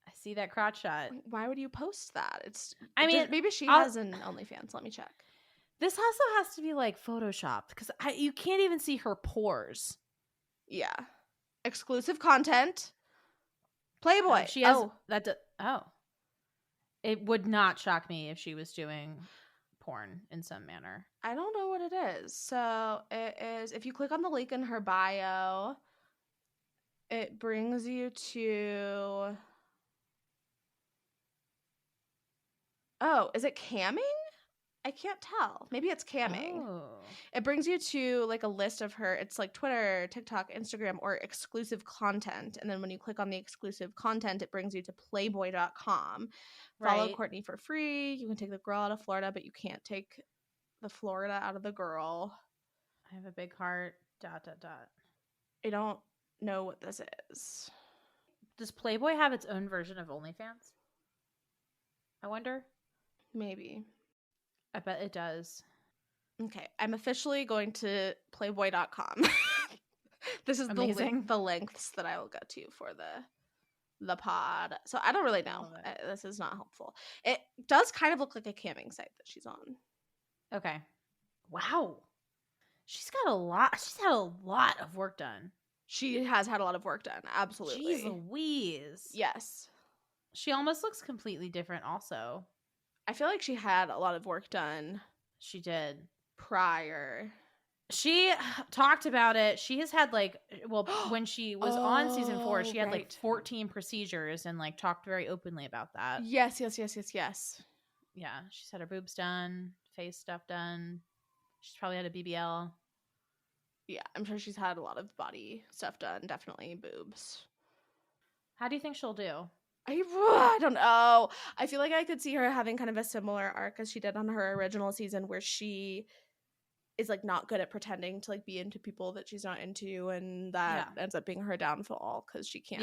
I see that crotch shot. Why would you post that? Maybe she I'll has an OnlyFans. Let me check. This also has to be like photoshopped because you can't even see her pores. Yeah. Exclusive content. Playboy. She has It would not shock me if she was doing porn in some manner. I don't know what it is. So it is, if you click on the link in her bio, it brings you to... Oh, is it camming? I can't tell. Maybe it's camming. Oh. It brings you to like a list of her. It's like Twitter, TikTok, Instagram, or exclusive content. And then when you click on the exclusive content, it brings you to playboy.com. Follow Courtney for free. You can take the girl out of Florida, but you can't take the Florida out of the girl. I have a big heart. ... I don't know what this is. Does Playboy have its own version of OnlyFans? I wonder. Maybe. I bet it does. Okay, I'm officially going to playboy.com. This is the lengths that I will go to for the pod. So I don't really know. This is not helpful. It does kind of look like a camming site that she's on. Okay. Wow. She's had a lot of work done. She has had a lot of work done. Absolutely. Jeez Louise. Yes. She almost looks completely different also. I feel like she had a lot of work done. She did. Prior. She talked about it. She has had when she was on season 4, she had 14 procedures and talked very openly about that. Yes. Yeah. She's had her boobs done, face stuff done. She's probably had a BBL. Yeah, I'm sure she's had a lot of body stuff done. Definitely boobs. How do you think she'll do? I don't know. I feel like I could see her having kind of a similar arc as she did on her original season, where she is not good at pretending to be into people that she's not into, and that ends up being her downfall because she can't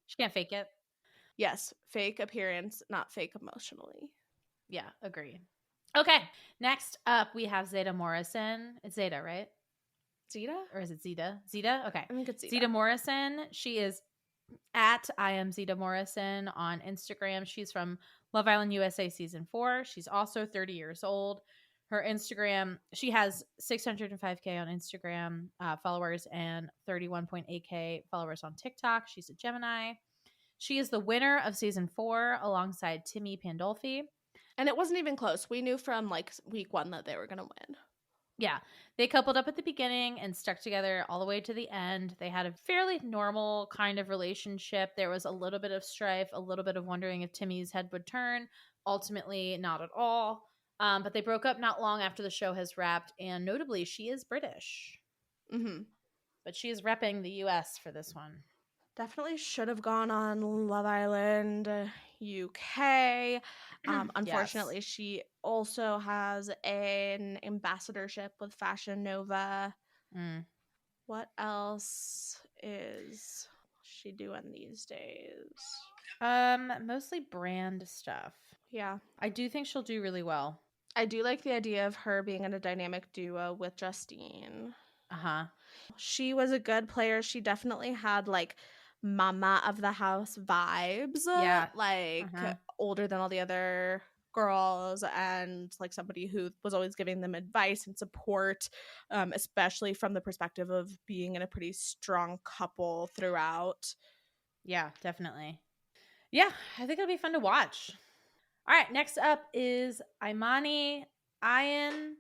she can't fake it. Yes, fake appearance, not fake emotionally. Yeah, agreed. Okay, next up we have Zeta Morrison. It's Zeta, right? Zeta? Or is it Zeta? Zeta? Okay. I think it's Zeta. Zeta Morrison. She is at I am Zeta Morrison on Instagram. She's from Love Island USA season 4. She's also 30 years old. Her Instagram, she has 605K on Instagram followers and 31.8K followers on TikTok. She's a Gemini. She is the winner of season 4 alongside Timmy Pandolfi. And it wasn't even close. We knew from week 1 that they were going to win. Yeah. They coupled up at the beginning and stuck together all the way to the end. They had a fairly normal kind of relationship. There was a little bit of strife, a little bit of wondering if Timmy's head would turn. Ultimately, not at all. But they broke up not long after the show has wrapped, and notably, she is British. Mm-hmm. But she is repping the U.S. for this one. Definitely should have gone on Love Island UK. Unfortunately, she also has an ambassadorship with Fashion Nova. What else is she doing these days? Mostly brand stuff. Yeah. I do think she'll do really well. I do like the idea of her being in a dynamic duo with Justine. Uh-huh. She was a good player. She definitely had like mama of the house vibes. Yeah. Like older than all the other girls, and like somebody who was always giving them advice and support, especially from the perspective of being in a pretty strong couple throughout. Yeah, definitely. Yeah, I think it'll be fun to watch. All right, next up is Imani Ayan,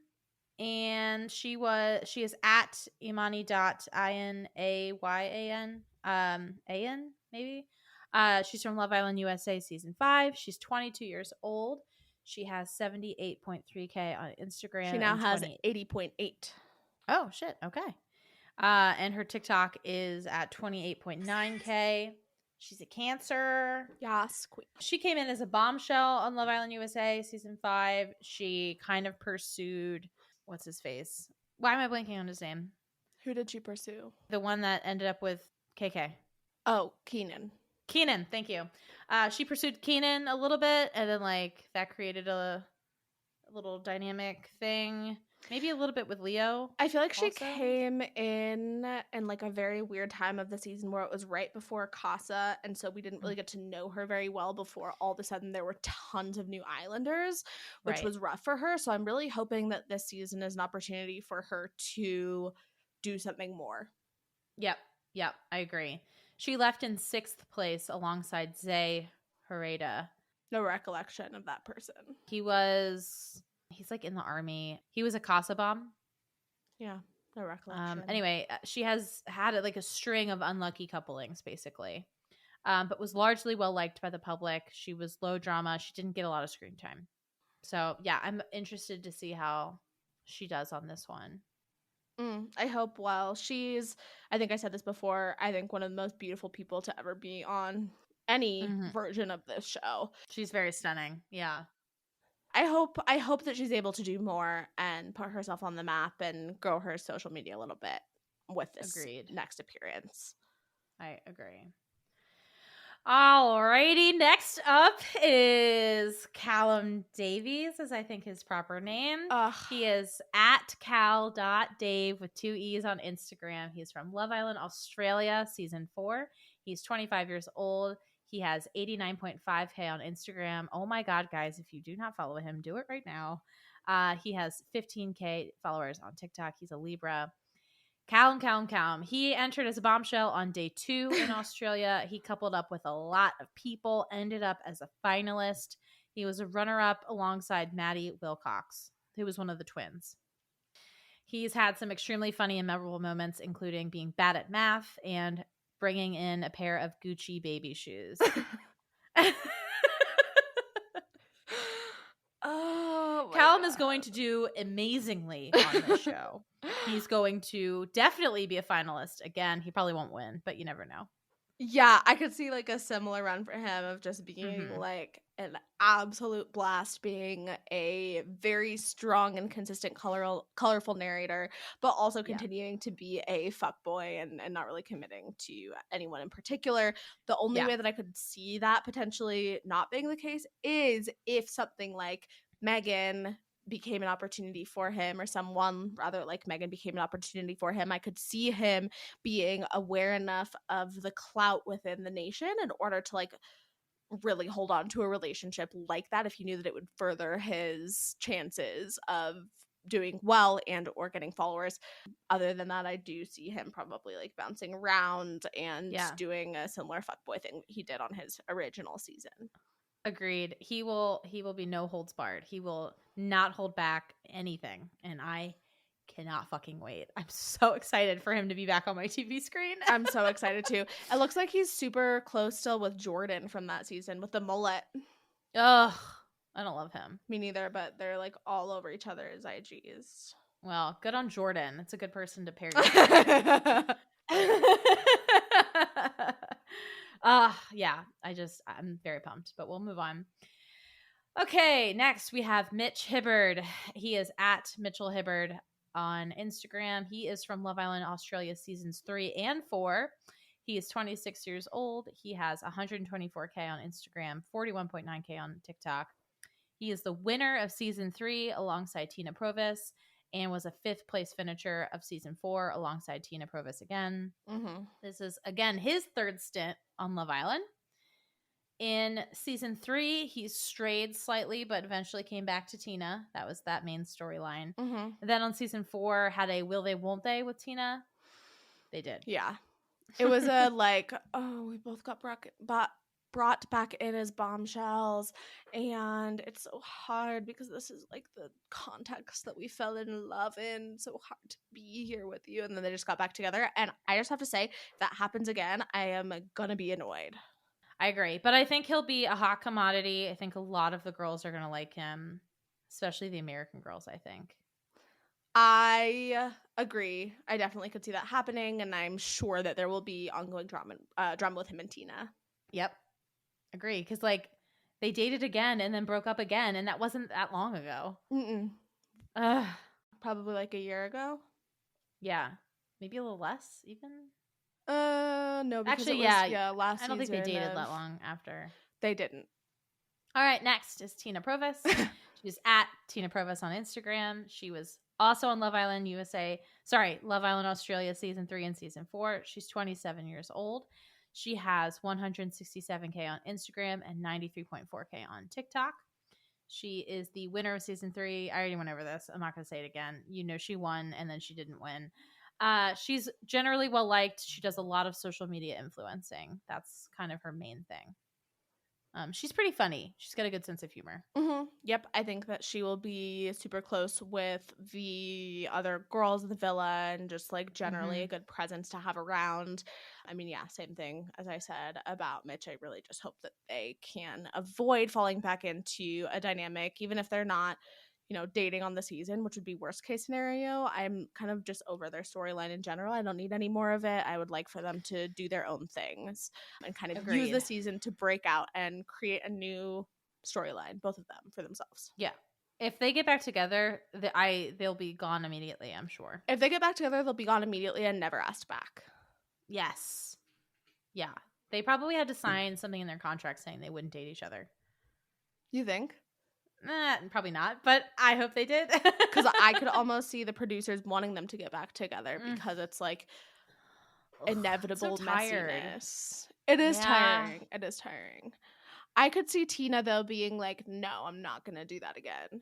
and she is at Imani.Ayan, Ayan, Ayan maybe. She's from Love Island USA season 5. She's 22 years old. She has 78.3K on Instagram. She now has 80.8. Oh shit! Okay. And her TikTok is at 28.9K. She's a Cancer. Yes, queen. She came in as a bombshell on Love Island USA season 5. She kind of pursued, what's his face? Why am I blanking on his name? Who did she pursue? The one that ended up with KK. Oh, Keenan. Keenan, thank you. She pursued Keenan a little bit, and then like that created a little dynamic thing. Maybe a little bit with Leo. I feel like she also came in like a very weird time of the season where it was right before Casa, and so we didn't really get to know her very well before all of a sudden there were tons of new Islanders, which was rough for her. So I'm really hoping that this season is an opportunity for her to do something more. Yep, I agree. She left in 6th place alongside Zay Hereda. No recollection of that person. He's like in the army. He was a Casa bomb. Yeah, no recollection. Anyway, she has had like a string of unlucky couplings, basically, but was largely well liked by the public. She was low drama. She didn't get a lot of screen time. So yeah, I'm interested to see how she does on this one. I hope well. I think I said this before, I think one of the most beautiful people to ever be on any version of this show. She's very stunning. Yeah. I hope that she's able to do more and put herself on the map and grow her social media a little bit with this next appearance. I agree. Alrighty, next up is Callum Davies, as I think his proper name. He is at cal.dave with 2 E's on Instagram. He's from Love Island, Australia, season 4. He's 25 years old. He has 89.5K on Instagram. Oh my God, guys, if you do not follow him, do it right now. He has 15K followers on TikTok. He's a Libra. Callum. He entered as a bombshell on day 2 in Australia. He coupled up with a lot of people, ended up as a finalist. He was a runner-up alongside Maddie Wilcox, who was one of the twins. He's had some extremely funny and memorable moments, including being bad at math and bringing in a pair of Gucci baby shoes. Callum is going to do amazingly on this show. He's going to definitely be a finalist. Again, he probably won't win, but you never know. Yeah, I could see like a similar run for him of just being like an absolute blast, being a very strong and consistent colorful narrator, but also continuing to be a fuckboy and not really committing to anyone in particular. The only way that I could see that potentially not being the case is if something like Megan became an opportunity for him, or someone rather like Megan became an opportunity for him. I could see him being aware enough of the clout within the nation in order to like really hold on to a relationship like that if he knew that it would further his chances of doing well and or getting followers. Other than that, I do see him probably like bouncing around and doing a similar fuckboy thing he did on his original season. Agreed. He will be no holds barred. He will not hold back anything, and I cannot fucking wait. I'm so excited for him to be back on my TV screen. I'm so excited too. It looks like he's super close still with Jordan from that season with the mullet. Ugh. I don't love him. Me neither, but they're like all over each other's IGs. Well, good on Jordan. It's a good person to pair you. Yeah, I'm very pumped, but we'll move on. Okay, next we have Mitch Hibbard. He is at Mitchell Hibbard on Instagram. He is from Love Island Australia seasons 3 and 4. He is 26 years old. He has 124K on Instagram, 41.9K on TikTok. He is the winner of season 3 alongside Tina Provis and was a 5th place finisher of season 4 alongside Tina Provis again. Mm-hmm. This is, again, his 3rd stint on Love Island. In season 3, he strayed slightly, but eventually came back to Tina. That was that main storyline. Mm-hmm. Then on season 4, had a will they, won't they with Tina. They did. Yeah. It was a like, oh, we both got brought back in as bombshells, and it's so hard because this is like the context that we fell in love in. So hard to be here with you. And then they just got back together. And I just have to say, if that happens again, I am gonna be annoyed. I agree. But I think he'll be a hot commodity. I think a lot of the girls are gonna like him, especially the American girls, I think. I agree. I definitely could see that happening, and I'm sure that there will be ongoing drama with him and Tina. Yep. Agree. Because, like, they dated again and then broke up again, and that wasn't that long ago. Mm-mm. Probably like a year ago. Yeah. Maybe a little less, even? No. Because actually, last I don't think they season dated that long after. They didn't. All right, next is Tina Provis. She's at Tina Provis on Instagram. She was also on Love Island Australia season 3 and season 4. She's 27 years old. She has 167K on Instagram and 93.4K on TikTok. She is the winner of season 3. I already went over this. I'm not going to say it again. You know, she won and then she didn't win. She's generally well liked. She does a lot of social media influencing. That's kind of her main thing. She's pretty funny. She's got a good sense of humor. Mm-hmm. Yep, I think that she will be super close with the other girls in the villa and just like generally a good presence to have around. I mean, yeah, same thing as I said about Mitch. I really just hope that they can avoid falling back into a dynamic, even if they're not, dating on the season, which would be worst case scenario. I'm kind of just over their storyline in general. I don't need any more of it. I would like for them to do their own things and kind of use the season to break out and create a new storyline, both of them, for themselves. Yeah. If they get back together, they'll be gone immediately, I'm sure. If they get back together, they'll be gone immediately and never asked back. Yes. Yeah. They probably had to sign something in their contract saying they wouldn't date each other. You think? Probably not, but I hope they did. Because I could almost see the producers wanting them to get back together because it's like inevitable messiness. It is tiring. It is tiring. I could see Tina, though, being like, no, I'm not going to do that again.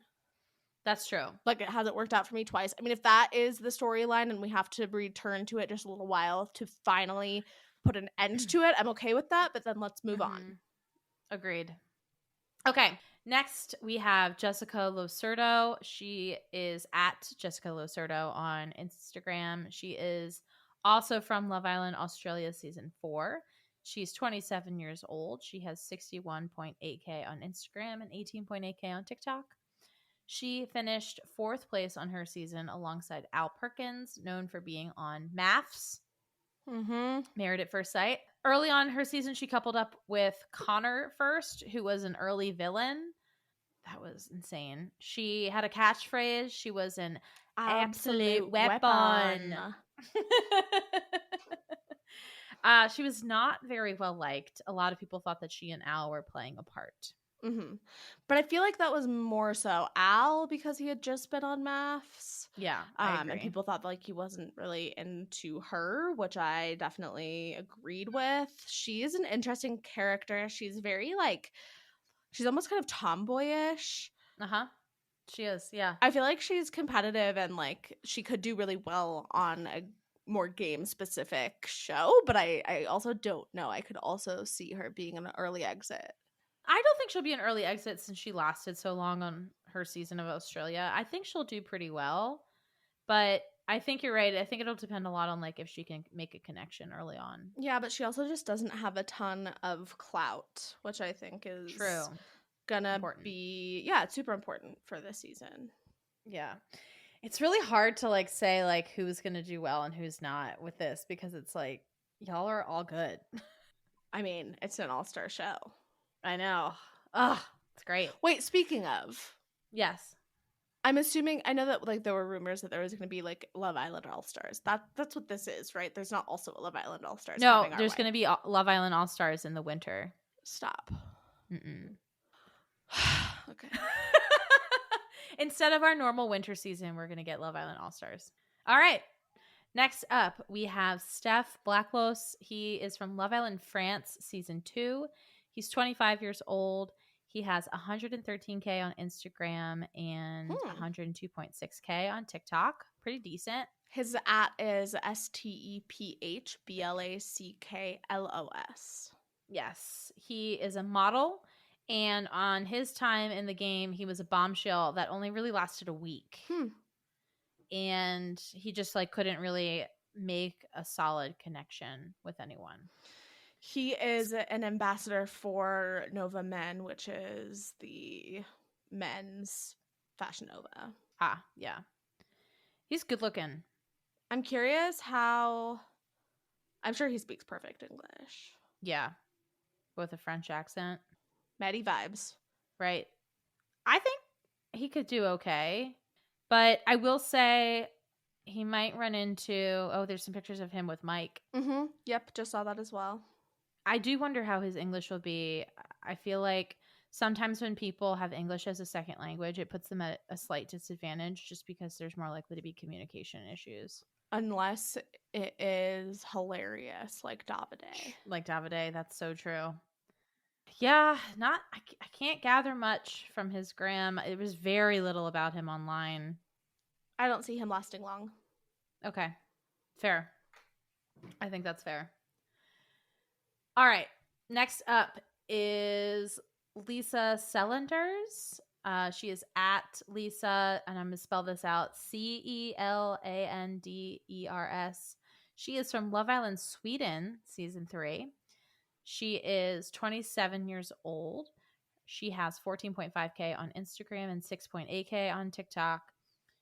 That's true. Like, it hasn't worked out for me twice. I mean, if that is the storyline and we have to return to it just a little while to finally put an end to it, I'm okay with that, but then let's move on. Agreed. Okay. Next, we have Jessica Losurdo. She is at Jessica Losurdo on Instagram. She is also from Love Island Australia season 4. She's 27 years old. She has 61.8K on Instagram and 18.8K on TikTok. She finished 4th place on her season alongside Al Perkins, known for being on MAFS. Married at First Sight. Early on in her season, she coupled up with Connor First, who was an early villain. That was insane. She had a catchphrase. She was an absolute weapon. She was not very well liked. A lot of people thought that she and Al were playing a part. But I feel like that was more so Al because he had just been on MAFS. Yeah, I agree. And people thought like he wasn't really into her, which I definitely agreed with. She is an interesting character. She's very like, she's almost kind of tomboyish. She is, yeah. I feel like she's competitive and like she could do really well on a more game specific show, but I also don't know. I could also see her being an early exit. I don't think she'll be an early exit since she lasted so long on her season of Australia. I think she'll do pretty well, but I think you're right. I think it'll depend a lot on like if she can make a connection early on. Yeah, but she also just doesn't have a ton of clout, which I think is true. gonna important. be, yeah, it's super important for this season. Yeah. It's really hard to like say like who's going to do well and who's not with this because it's like y'all are all good. I mean, it's an all-star show. I know. Ugh, it's great. Wait, speaking of, Yes. I'm assuming, I know that like there were rumors that there was going to be like Love Island All-Stars. That's what this is, right? There's not also a Love Island All-Stars. No, there's going to be Love Island All-Stars in the winter. Stop. Mm-mm. Okay. Instead of our normal winter season, we're going to get Love Island All-Stars. All right. Next up, we have Steph Blacklos. He is from Love Island France season 2. He's 25 years old. He has 113K on Instagram and 102.6K on TikTok. Pretty decent. His @ is STEPHBLACKLOS. Yes. He is a model. And on his time in the game, he was a bombshell that only really lasted a week. And he just like couldn't really make a solid connection with anyone. He is an ambassador for Nova Men, which is the men's Fashion Nova. Ah, yeah. He's good looking. I'm curious how, I'm sure he speaks perfect English. Yeah. With a French accent. Maddie vibes. Right. I think he could do okay. But I will say he might run into, there's some pictures of him with Mike. Mm-hmm. Yep, just saw that as well. I do wonder how his English will be. I feel like sometimes when people have English as a second language, it puts them at a slight disadvantage just because there's more likely to be communication issues. Unless it is hilarious, like Davide. Like Davide, that's so true. Yeah, I can't gather much from his gram. It was very little about him online. I don't see him lasting long. Okay, fair. I think that's fair. All right, next up is Lisa Celanders. She is at Lisa, and I'm going to spell this out, Celanders. She is from Love Island, Sweden, season 3. She is 27 years old. She has 14.5K on Instagram and 6.8K on TikTok.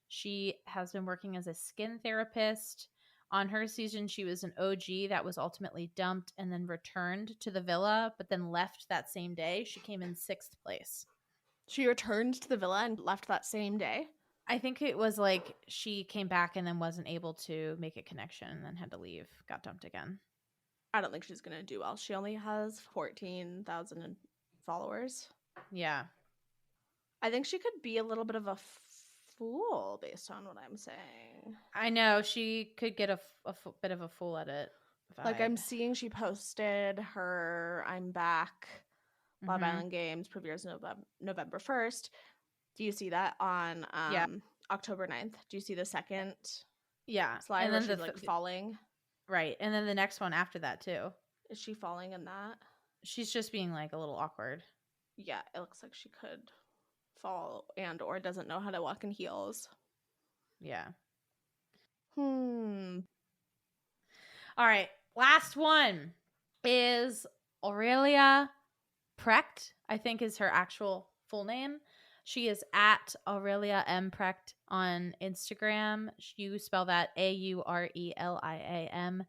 She has been working as a skin therapist. On her season, she was an OG that was ultimately dumped and then returned to the villa, but then left that same day. She came in 6th place. She returned to the villa and left that same day? I think it was like she came back and then wasn't able to make a connection and then had to leave, got dumped again. I don't think she's going to do well. She only has 14,000 followers. Yeah. I think she could be a little bit of a fool based on what I'm saying. I know. She could get a bit of a fool at it. Like I'm seeing she posted her I'm back Love Island Games premieres November 1st. Do you see that on October 9th? Do you see the second slide where she's like falling? Right. And then the next one after that too. Is she falling in that? She's just being like a little awkward. Yeah, it looks like she could fall and or doesn't know how to walk in heels. Yeah. All right. Last one is Aurelia Precht, I think is her actual full name. She is at Aurelia M. Precht on Instagram. You spell that AURELIAM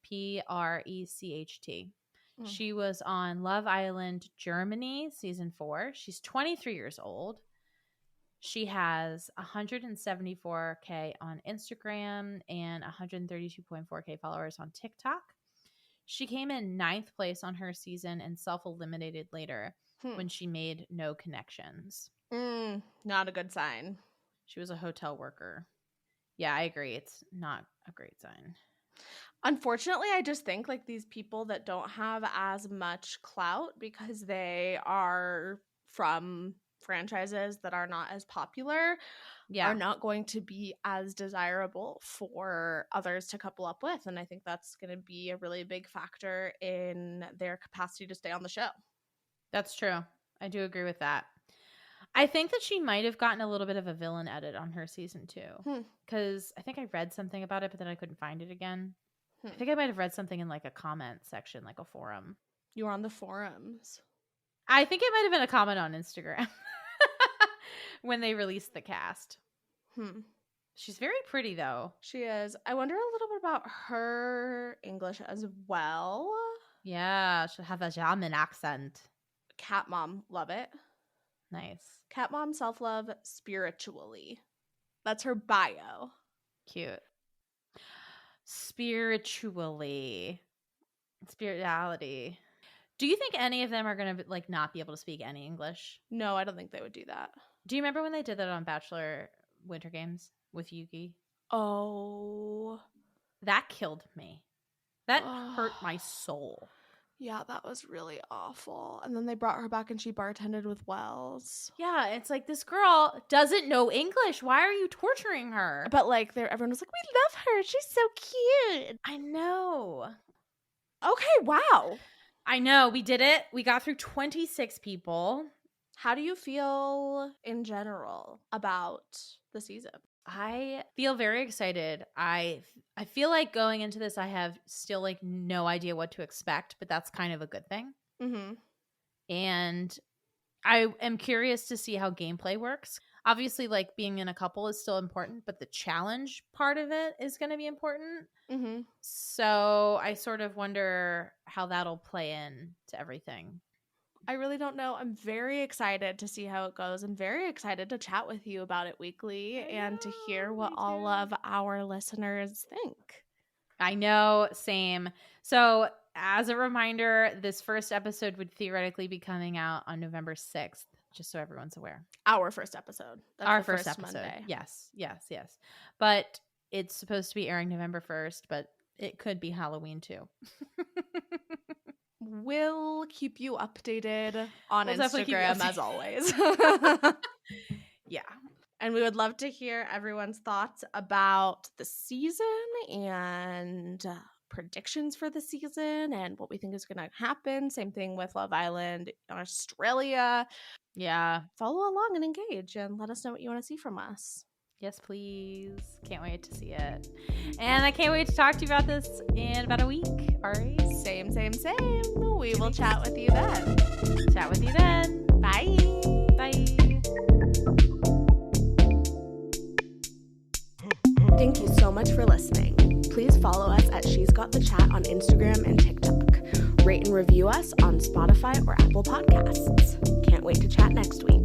PRECHT. She was on Love Island Germany season 4. She's 23 years old. She has 174K on Instagram and 132.4K followers on TikTok. She came in 9th place on her season and self-eliminated later when she made no connections. Not a good sign. She was a hotel worker. Yeah, I agree. It's not a great sign. Unfortunately, I just think like these people that don't have as much clout because they are from franchises that are not as popular are not going to be as desirable for others to couple up with. And I think that's going to be a really big factor in their capacity to stay on the show. That's true. I do agree with that. I think that she might have gotten a little bit of a villain edit on her season 2 because I think I read something about it, but then I couldn't find it again. I think I might have read something in like a comment section, like a forum. You were on the forums. I think it might have been a comment on Instagram when they released the cast. She's very pretty, though. She is. I wonder a little bit about her English as well. Yeah, she'll have a German accent. Cat mom, love it. Nice. Cat mom, self-love spiritually. That's her bio. Cute. Spirituality. Do you think any of them are going to like not be able to speak any English? No, I don't think they would do that. Do you remember when they did that on Bachelor Winter Games with Yuki? Oh. That killed me. That hurt my soul. Yeah, that was really awful. And then they brought her back and she bartended with Wells. Yeah, it's like, this girl doesn't know English. Why are you torturing her? But like, everyone was like, we love her. She's so cute. I know. Okay, wow. I know. We did it. We got through 26 people. How do you feel in general about the season? I feel very excited. I feel like going into this, I have still like no idea what to expect, but that's kind of a good thing. Mm-hmm. And I am curious to see how gameplay works. Obviously, like being in a couple is still important, but the challenge part of it is going to be important. Mm-hmm. So I sort of wonder how that'll play in to everything. I really don't know. I'm very excited to see how it goes. I'm very excited to chat with you about it weekly and to hear what all of our listeners think. I know, same. So as a reminder, this first episode would theoretically be coming out on November 6th, just so everyone's aware. Our first episode. That's our the first episode. Monday. Yes. But it's supposed to be airing November 1st, but it could be Halloween too. We'll keep you updated on Instagram as always. Yeah. And we would love to hear everyone's thoughts about the season and predictions for the season and what we think is going to happen. Same thing with Love Island Australia. Yeah. Follow along and engage and let us know what you want to see from us. Yes, please. Can't wait to see it. And I can't wait to talk to you about this in about a week, Ari. Same. We will chat with you then. Chat with you then. Bye. Bye. Thank you so much for listening. Please follow us at She's Got the Chat on Instagram and TikTok. Rate and review us on Spotify or Apple Podcasts. Can't wait to chat next week.